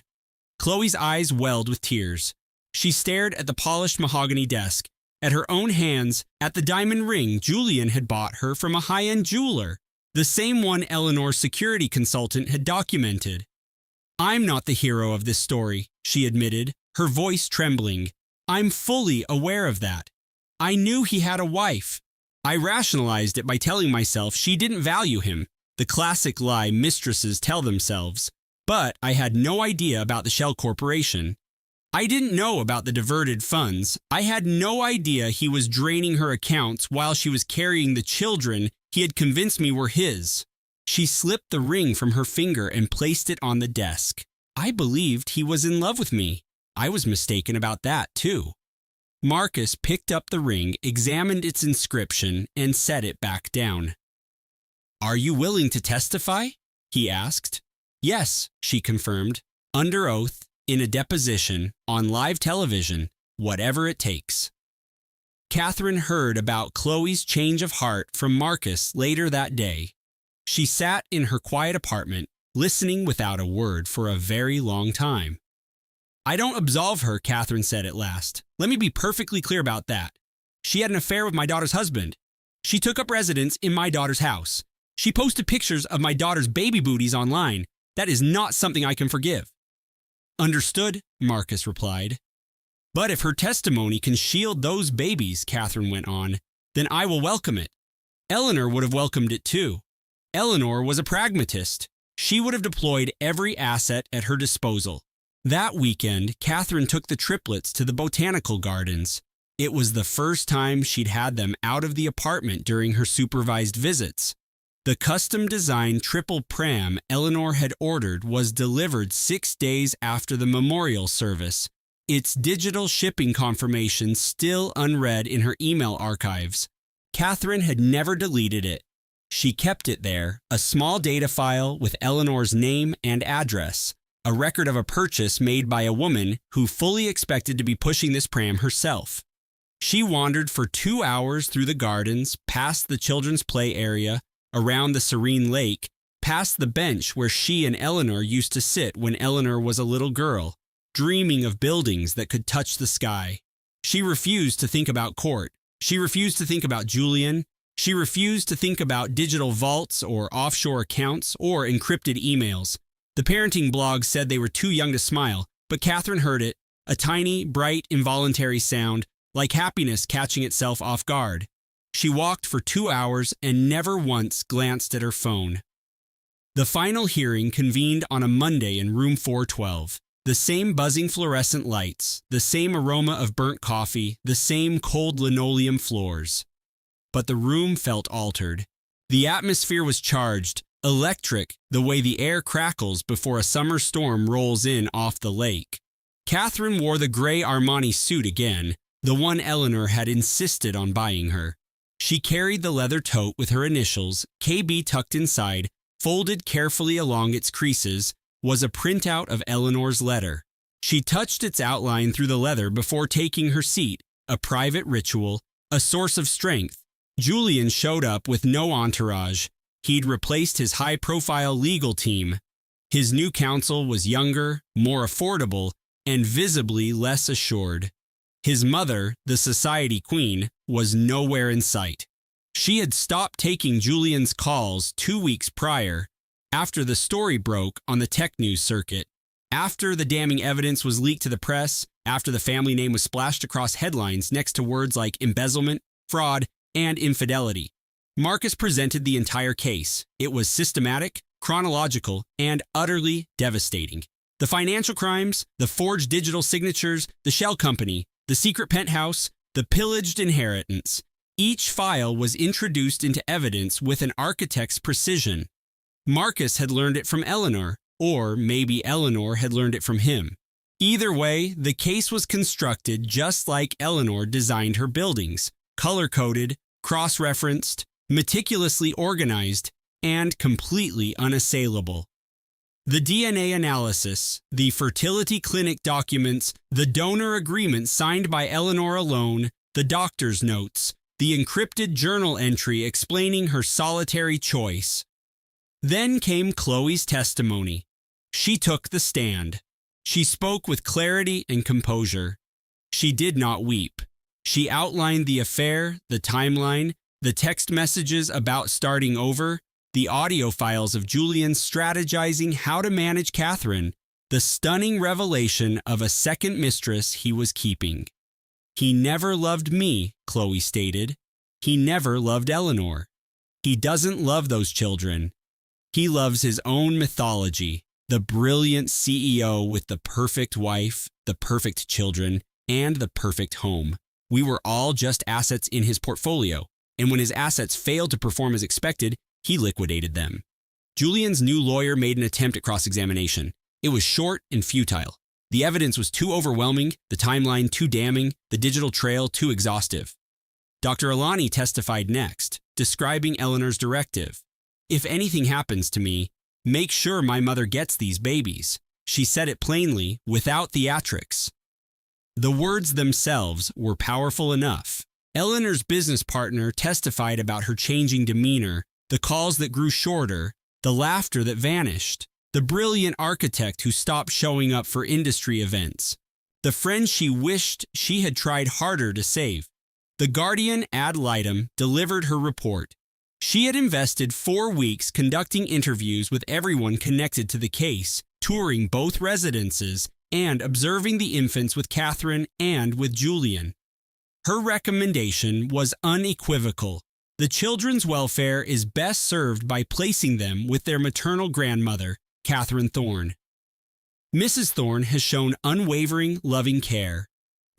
Chloe's eyes welled with tears. She stared at the polished mahogany desk, at her own hands, at the diamond ring Julian had bought her from a high-end jeweler, the same one Eleanor's security consultant had documented. "I'm not the hero of this story," she admitted, her voice trembling. "I'm fully aware of that. I knew he had a wife. I rationalized it by telling myself she didn't value him, the classic lie mistresses tell themselves. But I had no idea about the shell corporation. I didn't know about the diverted funds. I had no idea he was draining her accounts while she was carrying the children he had convinced me were his." She slipped the ring from her finger and placed it on the desk. "I believed he was in love with me. I was mistaken about that, too." Marcus picked up the ring, examined its inscription, and set it back down. "Are you willing to testify?" he asked. "Yes," she confirmed, "under oath, in a deposition, on live television, whatever it takes." Catherine heard about Chloe's change of heart from Marcus later that day. She sat in her quiet apartment, listening without a word for a very long time. "I don't absolve her," Catherine said at last. "Let me be perfectly clear about that. She had an affair with my daughter's husband. She took up residence in my daughter's house. She posted pictures of my daughter's baby booties online. That is not something I can forgive." "Understood," Marcus replied. "But if her testimony can shield those babies," Catherine went on, "then I will welcome it. Eleanor would have welcomed it too. Eleanor was a pragmatist. She would have deployed every asset at her disposal. That weekend, Catherine took the triplets to the botanical gardens. It was the first time she'd had them out of the apartment during her supervised visits. The custom-designed triple pram Eleanor had ordered was delivered 6 days after the memorial service, its digital shipping confirmation still unread in her email archives. Catherine had never deleted it. She kept it there, a small data file with Eleanor's name and address, a record of a purchase made by a woman who fully expected to be pushing this pram herself. She wandered for 2 hours through the gardens, past the children's play area, around the serene lake, past the bench where she and Eleanor used to sit when Eleanor was a little girl, dreaming of buildings that could touch the sky. She refused to think about court. She refused to think about Julian. She refused to think about digital vaults or offshore accounts or encrypted emails. The parenting blog said they were too young to smile, but Catherine heard it, a tiny, bright, involuntary sound, like happiness catching itself off guard. She walked for 2 hours and never once glanced at her phone. The final hearing convened on a Monday in room 412. The same buzzing fluorescent lights, the same aroma of burnt coffee, the same cold linoleum floors. But the room felt altered. The atmosphere was charged, electric, the way the air crackles before a summer storm rolls in off the lake. Catherine wore the gray Armani suit again, the one Eleanor had insisted on buying her. She carried the leather tote with her initials, KB, tucked inside, folded carefully along its creases, was a printout of Eleanor's letter. She touched its outline through the leather before taking her seat, a private ritual, a source of strength. Julian showed up with no entourage. He'd replaced his high-profile legal team. His new counsel was younger, more affordable, and visibly less assured. His mother, the society queen, was nowhere in sight. She had stopped taking Julian's calls 2 weeks prior, after the story broke on the tech news circuit, after the damning evidence was leaked to the press, after the family name was splashed across headlines next to words like embezzlement, fraud, and infidelity. Marcus presented the entire case. It was systematic, chronological, and utterly devastating. The financial crimes, the forged digital signatures, the shell company, the secret penthouse, the pillaged inheritance. Each file was introduced into evidence with an architect's precision. Marcus had learned it from Eleanor, or maybe Eleanor had learned it from him. Either way, the case was constructed just like Eleanor designed her buildings, color-coded, cross-referenced, meticulously organized, and completely unassailable. The DNA analysis, the fertility clinic documents, the donor agreement signed by Eleanor alone, the doctor's notes, the encrypted journal entry explaining her solitary choice. Then came Chloe's testimony. She took the stand. She spoke with clarity and composure. She did not weep. She outlined the affair, the timeline, the text messages about starting over, the audio files of Julian strategizing how to manage Catherine, the stunning revelation of a second mistress he was keeping. He never loved me, Chloe stated. He never loved Eleanor. He doesn't love those children. He loves his own mythology, the brilliant CEO with the perfect wife, the perfect children, and the perfect home. We were all just assets in his portfolio, and when his assets failed to perform as expected, he liquidated them. Julian's new lawyer made an attempt at cross-examination. It was short and futile. The evidence was too overwhelming, the timeline too damning, the digital trail too exhaustive. Dr. Alani testified next, describing Eleanor's directive. If anything happens to me, make sure my mother gets these babies. She said it plainly, without theatrics. The words themselves were powerful enough. Eleanor's business partner testified about her changing demeanor, the calls that grew shorter, the laughter that vanished, the brilliant architect who stopped showing up for industry events, the friend she wished she had tried harder to save. The Guardian ad litem delivered her report. She had invested 4 weeks conducting interviews with everyone connected to the case, touring both residences, and observing the infants with Catherine and with Julian. Her recommendation was unequivocal. The children's welfare is best served by placing them with their maternal grandmother, Catherine Thorne. Mrs. Thorne has shown unwavering, loving care.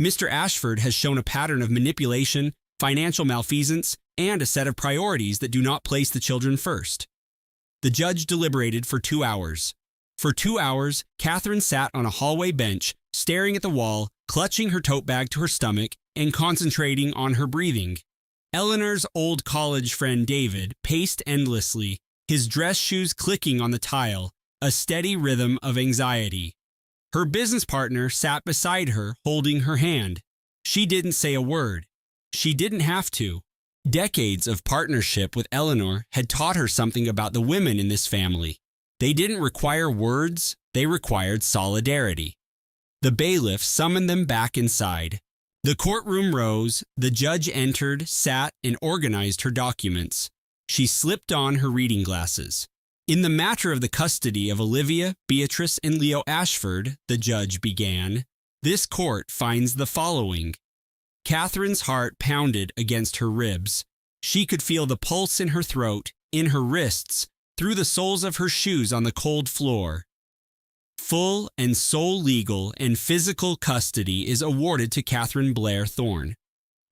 Mr. Ashford has shown a pattern of manipulation, financial malfeasance, and a set of priorities that do not place the children first. The judge deliberated for 2 hours. For 2 hours, Catherine sat on a hallway bench, staring at the wall, clutching her tote bag to her stomach, and concentrating on her breathing. Eleanor's old college friend David paced endlessly, his dress shoes clicking on the tile, a steady rhythm of anxiety. Her business partner sat beside her, holding her hand. She didn't say a word. She didn't have to. Decades of partnership with Eleanor had taught her something about the women in this family. They didn't require words, they required solidarity. The bailiff summoned them back inside. The courtroom rose, the judge entered, sat, and organized her documents. She slipped on her reading glasses. In the matter of the custody of Olivia, Beatrice, and Leo Ashford, the judge began, this court finds the following. Catherine's heart pounded against her ribs. She could feel the pulse in her throat, in her wrists, through the soles of her shoes on the cold floor. Full and sole legal and physical custody is awarded to Catherine Blair Thorne.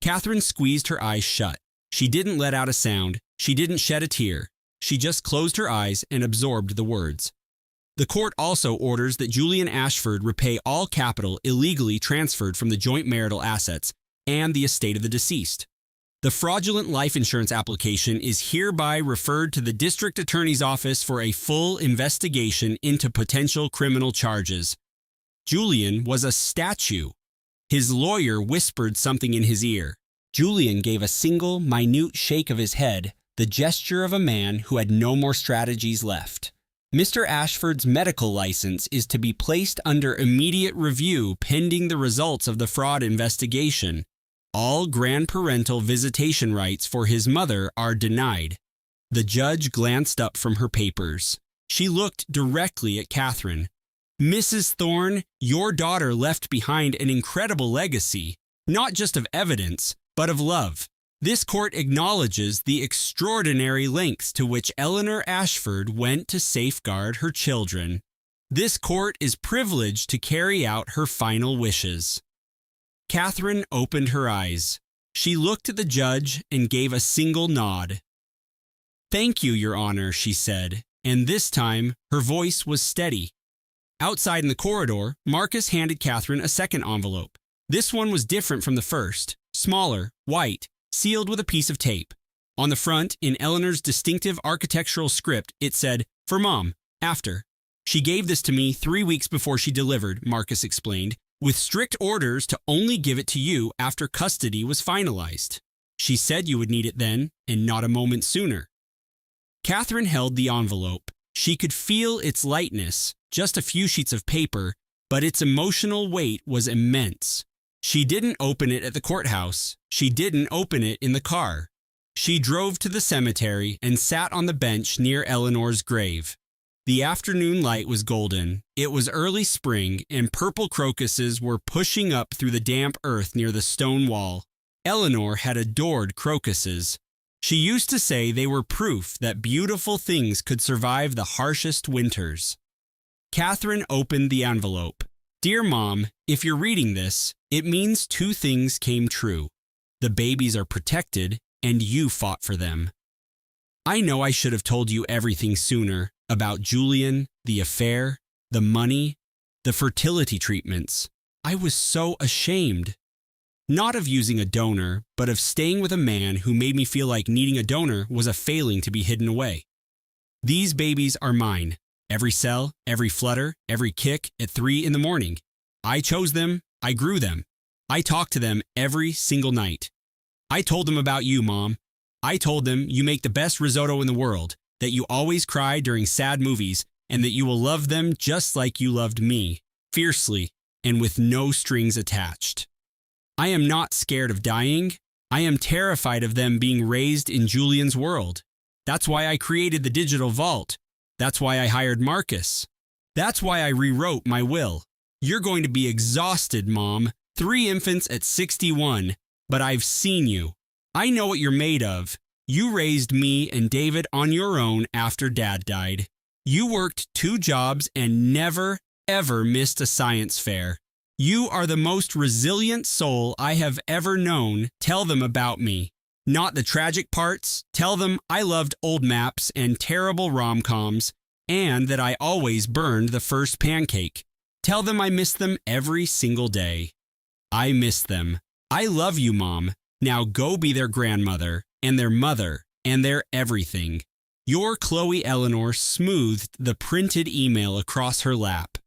Catherine squeezed her eyes shut. She didn't let out a sound. She didn't shed a tear. She just closed her eyes and absorbed the words. The court also orders that Julian Ashford repay all capital illegally transferred from the joint marital assets and the estate of the deceased. The fraudulent life insurance application is hereby referred to the district attorney's office for a full investigation into potential criminal charges. Julian was a statue. His lawyer whispered something in his ear. Julian gave a single, minute shake of his head, the gesture of a man who had no more strategies left. Mr. Ashford's medical license is to be placed under immediate review pending the results of the fraud investigation. All grandparental visitation rights for his mother are denied. The judge glanced up from her papers. She looked directly at Catherine. Mrs. Thorne, your daughter left behind an incredible legacy, not just of evidence, but of love. This court acknowledges the extraordinary lengths to which Eleanor Ashford went to safeguard her children. This court is privileged to carry out her final wishes. Catherine opened her eyes. She looked at the judge and gave a single nod. Thank you, Your Honor, she said. and this time her voice was steady. Outside in the corridor, Marcus handed Catherine a second envelope. This one was different from the first, smaller, white, sealed with a piece of tape. On the front, in Eleanor's distinctive architectural script, it said, "For Mom, after." "She gave this to me 3 weeks before she delivered," Marcus explained, "with strict orders to only give it to you after custody was finalized. She said you would need it then, and not a moment sooner." Catherine held the envelope. She could feel its lightness, just a few sheets of paper, but its emotional weight was immense. She didn't open it at the courthouse. She didn't open it in the car. She drove to the cemetery and sat on the bench near Eleanor's grave. The afternoon light was golden. It was early spring, and purple crocuses were pushing up through the damp earth near the stone wall. Eleanor had adored crocuses. She used to say they were proof that beautiful things could survive the harshest winters. Catherine opened the envelope. "Dear Mom, if you're reading this, it means 2 things came true. The babies are protected, and you fought for them. I know I should have told you everything sooner about Julian, the affair, the money, the fertility treatments. I was so ashamed. Not of using a donor, but of staying with a man who made me feel like needing a donor was a failing to be hidden away. These babies are mine. Every cell, every flutter, every kick at 3 in the morning. I chose them. I grew them. I talked to them every single night. I told them about you, Mom. I told them you make the best risotto in the world, that you always cry during sad movies, and that you will love them just like you loved me, fiercely and with no strings attached. I am not scared of dying. I am terrified of them being raised in Julian's world. That's why I created the digital vault. That's why I hired Marcus. That's why I rewrote my will. You're going to be exhausted, Mom. 3 infants at 61. But I've seen you. I know what you're made of. You raised me and David on your own after Dad died. You worked 2 jobs and never, ever missed a science fair. You are the most resilient soul I have ever known. Tell them about me. Not the tragic parts. Tell them I loved old maps and terrible rom-coms, and that I always burned the first pancake. Tell them I miss them every single day. I miss them. I love you, Mom. Now go be their grandmother, and their mother, and their everything." Your Chloe Eleanor smoothed the printed email across her lap.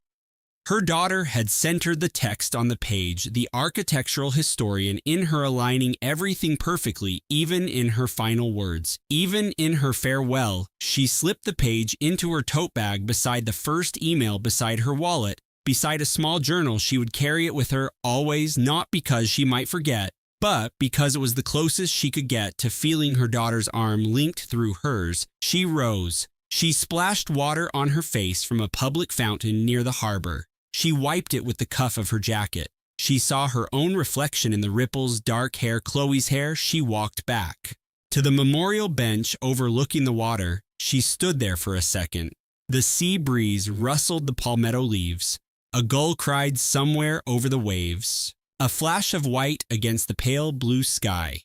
Her daughter had centered the text on the page, the architectural historian in her aligning everything perfectly, even in her final words. Even in her farewell, she slipped the page into her tote bag beside the first email, beside her wallet, beside a small journal. She would carry it with her always, not because she might forget, but because it was the closest she could get to feeling her daughter's arm linked through hers. She rose. She splashed water on her face from a public fountain near the harbor. She wiped it with the cuff of her jacket. She saw her own reflection in the ripples, dark hair, Chloe's hair. She walked back to the memorial bench overlooking the water. She stood there for a second. The sea breeze rustled the palmetto leaves. A gull cried somewhere over the waves. A flash of white against the pale blue sky.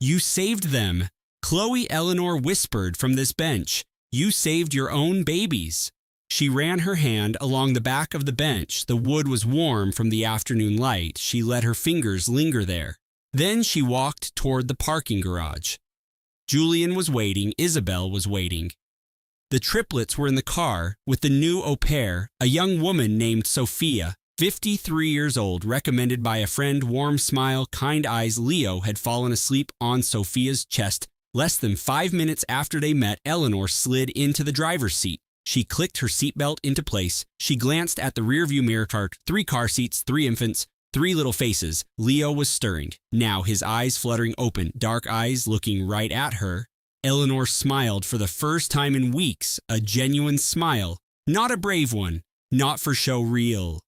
"You saved them," Chloe Eleanor whispered from this bench. "You saved your own babies." She ran her hand along the back of the bench. The wood was warm from the afternoon light. She let her fingers linger there. Then she walked toward the parking garage. Julian was waiting. Isabel was waiting. The triplets were in the car with the new au pair, a young woman named Sophia, 53 years old, recommended by a friend. Warm smile, kind eyes. Leo had fallen asleep on Sophia's chest. Less than 5 minutes after they met, Eleanor slid into the driver's seat. She clicked her seatbelt into place. She glanced at the rearview mirror chart. 3 car seats, 3 infants, 3 little faces. Leo was stirring, now his eyes fluttering open, dark eyes looking right at her. Eleanor smiled for the first time in weeks, a genuine smile, not a brave one, not for show, real.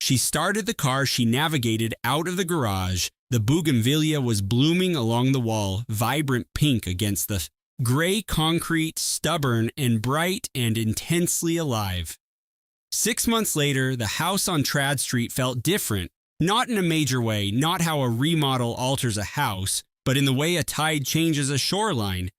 She started the car. She navigated out of the garage. The bougainvillea was blooming along the wall, vibrant pink against the gray concrete, stubborn and bright and intensely alive. 6 months later, the house on Trad Street felt different, not in a major way, not how a remodel alters a house, but in the way a tide changes a shoreline.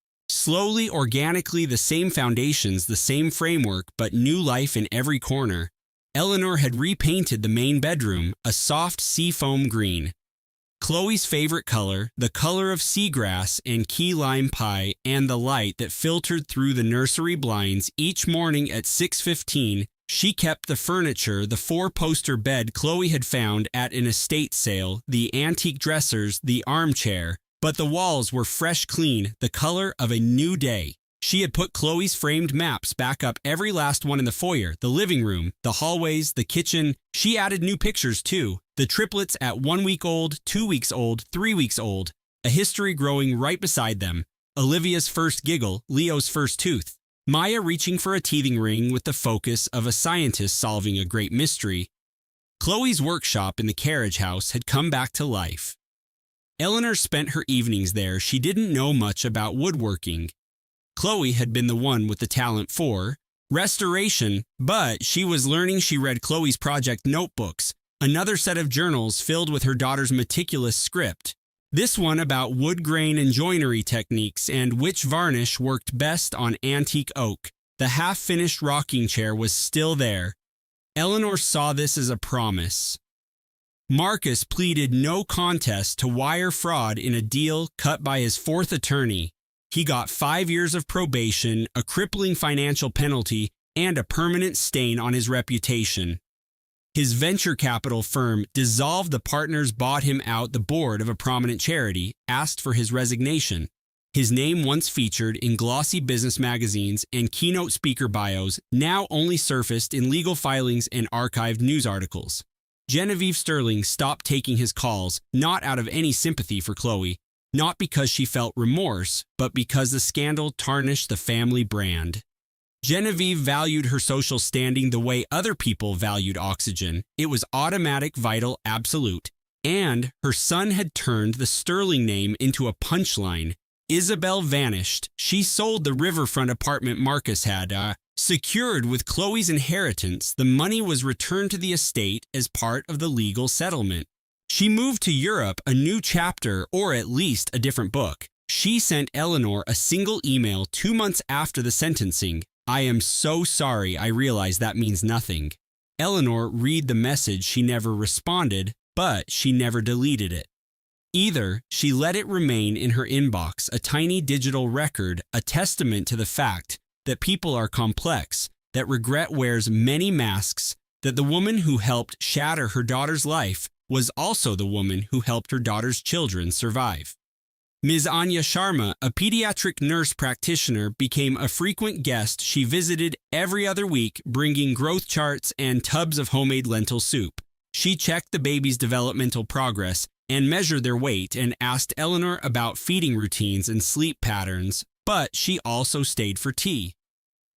Slowly, organically, the same foundations, the same framework, but new life in every corner. Eleanor had repainted the main bedroom, a soft seafoam green. Chloe's favorite color, the color of seagrass and key lime pie, and the light that filtered through the nursery blinds each morning at 6:15, she kept the furniture, the four-poster bed Chloe had found at an estate sale, the antique dressers, the armchair, but the walls were fresh clean, the color of a new day. She had put Chloe's framed maps back up, every last one in the foyer, the living room, the hallways, the kitchen. She added new pictures too. The triplets at 1 week old, 2 weeks old, 3 weeks old, a history growing right beside them. Olivia's first giggle, Leo's first tooth. Maya reaching for a teething ring with the focus of a scientist solving a great mystery. Chloe's workshop in the carriage house had come back to life. Eleanor spent her evenings there. She didn't know much about woodworking. Chloe had been the one with the talent for restoration, but she was learning. She read Chloe's project notebooks, another set of journals filled with her daughter's meticulous script. This one about wood grain and joinery techniques and which varnish worked best on antique oak. The half-finished rocking chair was still there. Eleanor saw this as a promise. Marcus pleaded no contest to wire fraud in a deal cut by his fourth attorney. He got 5 years of probation, a crippling financial penalty, and a permanent stain on his reputation. His venture capital firm dissolved. The partners bought him out. The board of a prominent charity asked for his resignation. His name, once featured in glossy business magazines and keynote speaker bios, now only surfaced in legal filings and archived news articles. Genevieve Sterling stopped taking his calls, not out of any sympathy for Chloe, not because she felt remorse, but because the scandal tarnished the family brand. Genevieve valued her social standing the way other people valued oxygen. It was automatic, vital, absolute. And her son had turned the Sterling name into a punchline. Isabel vanished. She sold the riverfront apartment Marcus had secured with Chloe's inheritance. The money was returned to the estate as part of the legal settlement. She moved to Europe, a new chapter, or at least a different book. She sent Eleanor a single email 2 months after the sentencing. "I am so sorry. I realize that means nothing." Eleanor read the message. She never responded, but she never deleted it. Either she let it remain in her inbox, a tiny digital record, a testament to the fact that people are complex, that regret wears many masks, that the woman who helped shatter her daughter's life was also the woman who helped her daughter's children survive. Ms. Anya Sharma, a pediatric nurse practitioner, became a frequent guest. She visited every other week, bringing growth charts and tubs of homemade lentil soup. She checked the baby's developmental progress and measured their weight and asked Eleanor about feeding routines and sleep patterns, but she also stayed for tea.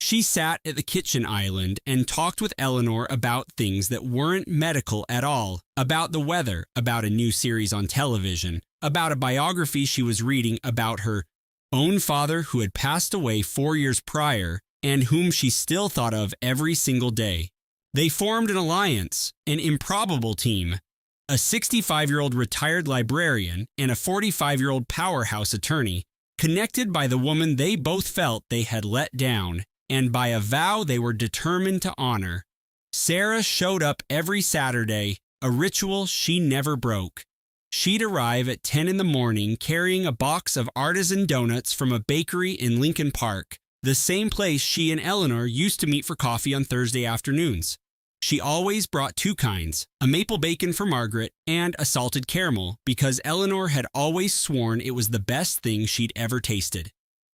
She sat at the kitchen island and talked with Eleanor about things that weren't medical at all, about the weather, about a new series on television, about a biography she was reading about her own father who had passed away 4 years prior and whom she still thought of every single day. They formed an alliance, an improbable team, a 65-year-old retired librarian and a 45-year-old powerhouse attorney, connected by the woman they both felt they had let down, and by a vow they were determined to honor. Sarah showed up every Saturday, a ritual she never broke. She'd arrive at 10 in the morning carrying a box of artisan donuts from a bakery in Lincoln Park, the same place she and Eleanor used to meet for coffee on Thursday afternoons. She always brought 2 kinds, a maple bacon for Margaret and a salted caramel, because Eleanor had always sworn it was the best thing she'd ever tasted.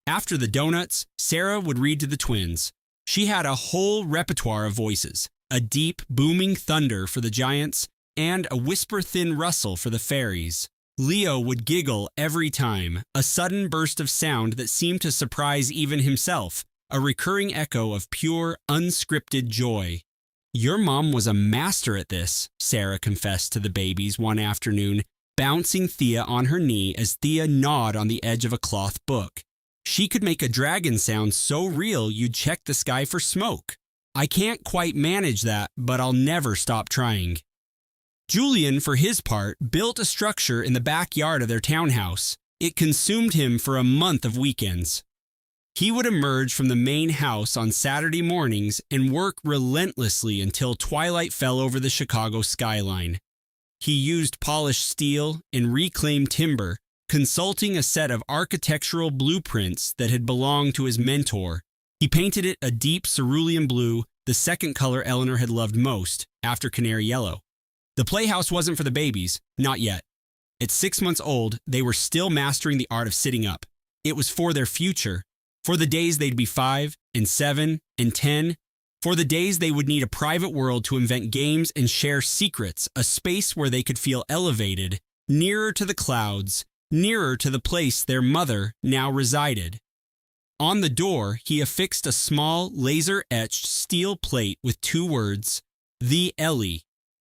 After the donuts, Sarah would read to the twins. She had a whole repertoire of voices, a deep, booming thunder for the giants and a whisper-thin rustle for the fairies. Leo would giggle every time, a sudden burst of sound that seemed to surprise even himself, a recurring echo of pure, unscripted joy. "Your mom was a master at this," Sarah confessed to the babies one afternoon, bouncing Thea on her knee as Thea gnawed on the edge of a cloth book. "She could make a dragon sound so real you'd check the sky for smoke. I can't quite manage that, but I'll never stop trying." Julian, for his part, built a structure in the backyard of their townhouse. It consumed him for a month of weekends. He would emerge from the main house on Saturday mornings and work relentlessly until twilight fell over the Chicago skyline. He used polished steel and reclaimed timber, consulting a set of architectural blueprints that had belonged to his mentor. He painted it a deep cerulean blue, the second color Eleanor had loved most, after canary yellow. The playhouse wasn't for the babies, not yet. At 6 months old, they were still mastering the art of sitting up. It was for their future, for the days they'd be 5 and 7 and 10, for the days they would need a private world to invent games and share secrets, a space where they could feel elevated, nearer to the clouds, nearer to the place their mother now resided. On the door, he affixed a small, laser-etched steel plate with 2 words, "The Ellie."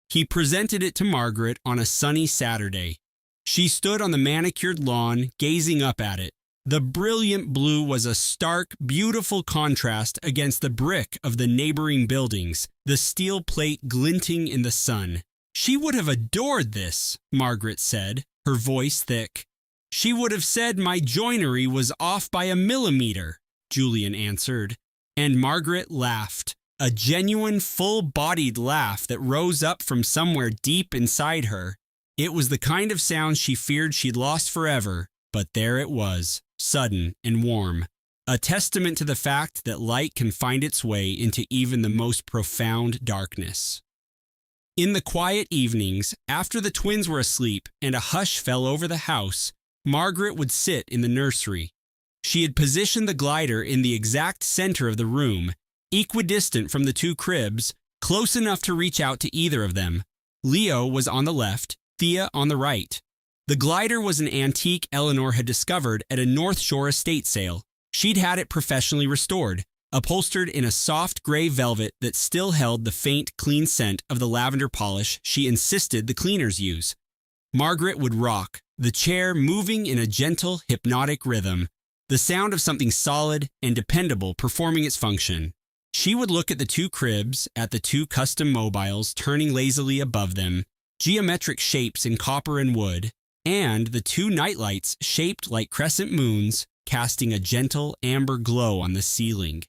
He presented it to Margaret on a sunny Saturday. She stood on the manicured lawn, gazing up at it. The brilliant blue was a stark, beautiful contrast against the brick of the neighboring buildings, the steel plate glinting in the sun. She would have adored this, Margaret said, her voice thick. She would have said my joinery was off by a millimeter, Julian answered, and Margaret laughed, a genuine full-bodied laugh that rose up from somewhere deep inside her. It was the kind of sound she feared she'd lost forever, but there it was, sudden and warm, a testament to the fact that light can find its way into even the most profound darkness. In the quiet evenings, after the twins were asleep and a hush fell over the house, Margaret would sit in the nursery. She had positioned the glider in the exact center of the room, equidistant from the 2 cribs, close enough to reach out to either of them. Leo was on the left, Thea on the right. The glider was an antique Eleanor had discovered at a North Shore estate sale. She'd had it professionally restored, upholstered in a soft gray velvet that still held the faint, clean scent of the lavender polish she insisted the cleaners use. Margaret would rock, the chair moving in a gentle, hypnotic rhythm, the sound of something solid and dependable performing its function. She would look at the 2 cribs, at the 2 custom mobiles turning lazily above them, geometric shapes in copper and wood, and the 2 nightlights shaped like crescent moons, casting a gentle amber glow on the ceiling.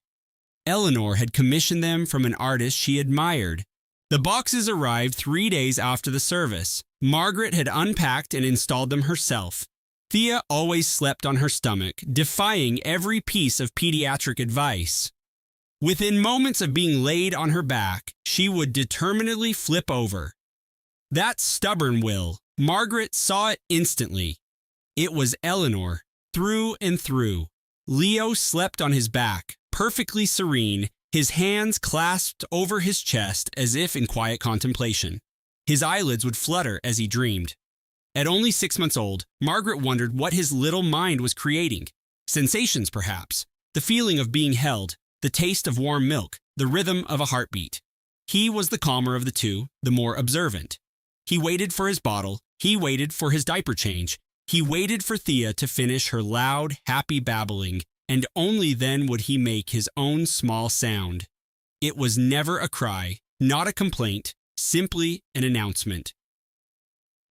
Eleanor had commissioned them from an artist she admired. The boxes arrived 3 days after the service. Margaret had unpacked and installed them herself. Thea always slept on her stomach, defying every piece of pediatric advice. Within moments of being laid on her back, she would determinedly flip over. That stubborn will, Margaret saw it instantly. It was Eleanor, through and through. Leo slept on his back, perfectly serene, his hands clasped over his chest as if in quiet contemplation. His eyelids would flutter as he dreamed. At only 6 months old, Margaret wondered what his little mind was creating. Sensations, perhaps. The feeling of being held, the taste of warm milk, the rhythm of a heartbeat. He was the calmer of the 2, the more observant. He waited for his bottle. He waited for his diaper change. He waited for Thea to finish her loud, happy babbling, and only then would he make his own small sound. It was never a cry, not a complaint, simply an announcement.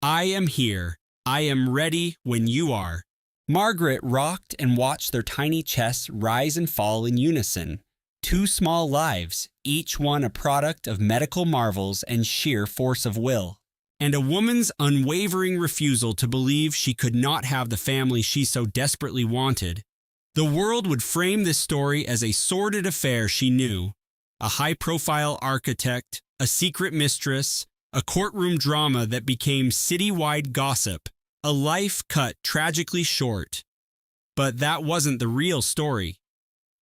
I am here. I am ready when you are. Margaret rocked and watched their tiny chests rise and fall in unison. 2 small lives, each one a product of medical marvels and sheer force of will. And a woman's unwavering refusal to believe she could not have the family she so desperately wanted. The world would frame this story as a sordid affair she knew. A high-profile architect, a secret mistress, a courtroom drama that became citywide gossip, a life cut tragically short. But that wasn't the real story.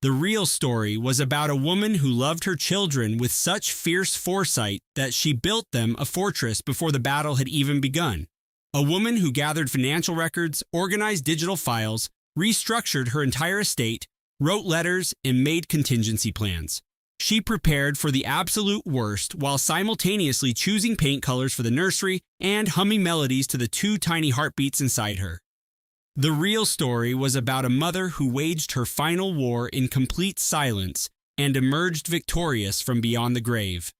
The real story was about a woman who loved her children with such fierce foresight that she built them a fortress before the battle had even begun. A woman who gathered financial records, organized digital files, restructured her entire estate, wrote letters, and made contingency plans. She prepared for the absolute worst while simultaneously choosing paint colors for the nursery and humming melodies to the 2 tiny heartbeats inside her. The real story was about a mother who waged her final war in complete silence and emerged victorious from beyond the grave.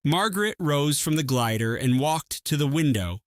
Margaret rose from the glider and walked to the window.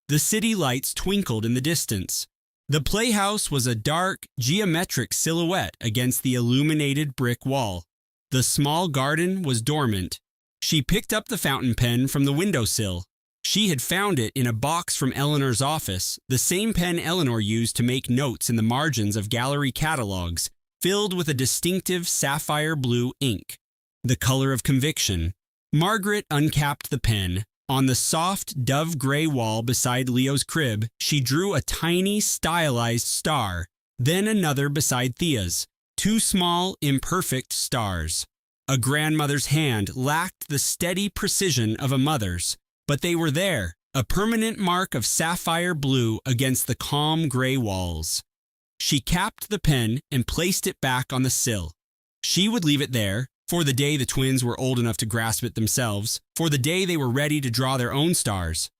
The city lights twinkled in the distance. The playhouse was a dark, geometric silhouette against the illuminated brick wall. The small garden was dormant. She picked up the fountain pen from the windowsill. She had found it in a box from Eleanor's office, the same pen Eleanor used to make notes in the margins of gallery catalogs, filled with a distinctive sapphire blue ink, the color of conviction. Margaret uncapped the pen. On the soft, dove-gray wall beside Leo's crib, she drew a tiny, stylized star, then another beside Thea's. Two small, imperfect stars. A grandmother's hand lacked the steady precision of a mother's, but they were there, a permanent mark of sapphire blue against the calm gray walls. She capped the pen and placed it back on the sill. She would leave it there, for the day the twins were old enough to grasp it themselves, for the day they were ready to draw their own stars.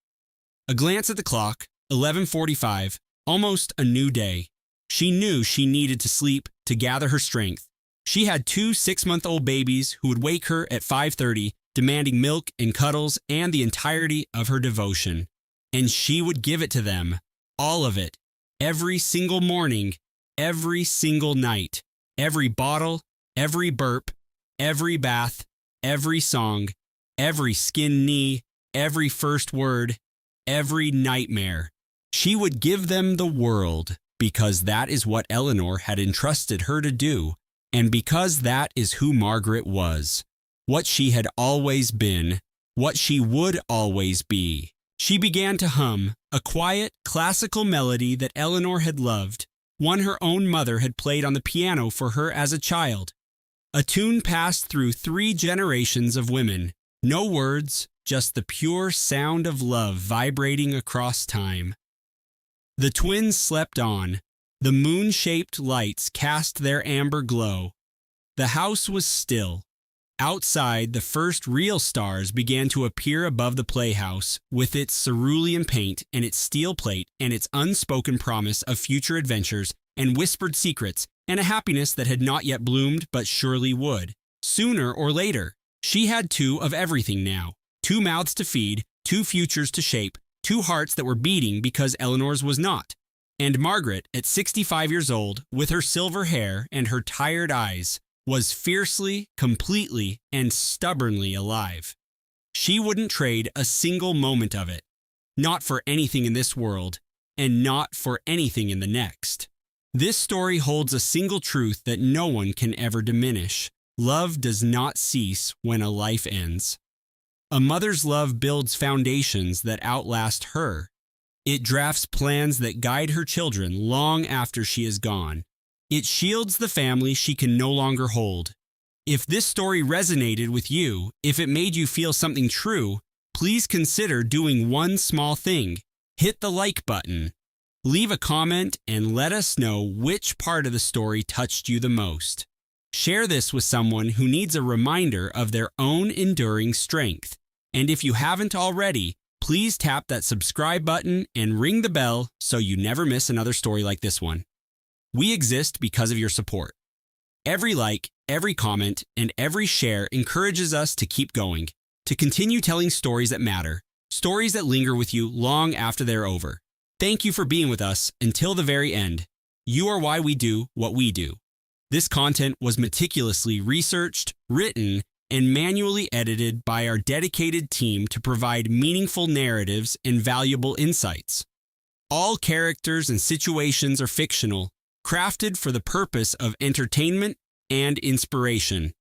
A glance at the clock, 11:45, almost a new day. She knew she needed to sleep to gather her strength. She had 2 6-month-old babies who would wake her at 5:30, demanding milk and cuddles and the entirety of her devotion. And she would give it to them, all of it, every single morning, every single night, every bottle, every burp, every bath, every song, every skin knee, every first word, every nightmare. She would give them the world because that is what Eleanor had entrusted her to do, and because that is who Margaret was, what she had always been, what she would always be. She began to hum a quiet, classical melody that Eleanor had loved, one her own mother had played on the piano for her as a child. A tune passed through 3 generations of women. No words, just the pure sound of love vibrating across time. The twins slept on. The moon-shaped lights cast their amber glow. The house was still. Outside, the first real stars began to appear above the playhouse, with its cerulean paint and its steel plate and its unspoken promise of future adventures and whispered secrets and a happiness that had not yet bloomed but surely would. Sooner or later, she had 2 of everything now. 2 mouths to feed, 2 futures to shape, 2 hearts that were beating because Eleanor's was not. And Margaret, at 65 years old, with her silver hair and her tired eyes, was fiercely, completely, and stubbornly alive. She wouldn't trade a single moment of it, not for anything in this world, and not for anything in the next. This story holds a single truth that no one can ever diminish. Love does not cease when a life ends. A mother's love builds foundations that outlast her. It drafts plans that guide her children long after she is gone. It shields the family she can no longer hold. If this story resonated with you, if it made you feel something true, please consider doing one small thing. Hit the like button. Leave a comment and let us know which part of the story touched you the most. Share this with someone who needs a reminder of their own enduring strength. And if you haven't already, please tap that subscribe button and ring the bell so you never miss another story like this one. We exist because of your support. Every like, every comment, and every share encourages us to keep going, to continue telling stories that matter, stories that linger with you long after they're over. Thank you for being with us until the very end. You are why we do what we do. This content was meticulously researched, written, and manually edited by our dedicated team to provide meaningful narratives and valuable insights. All characters and situations are fictional, crafted for the purpose of entertainment and inspiration.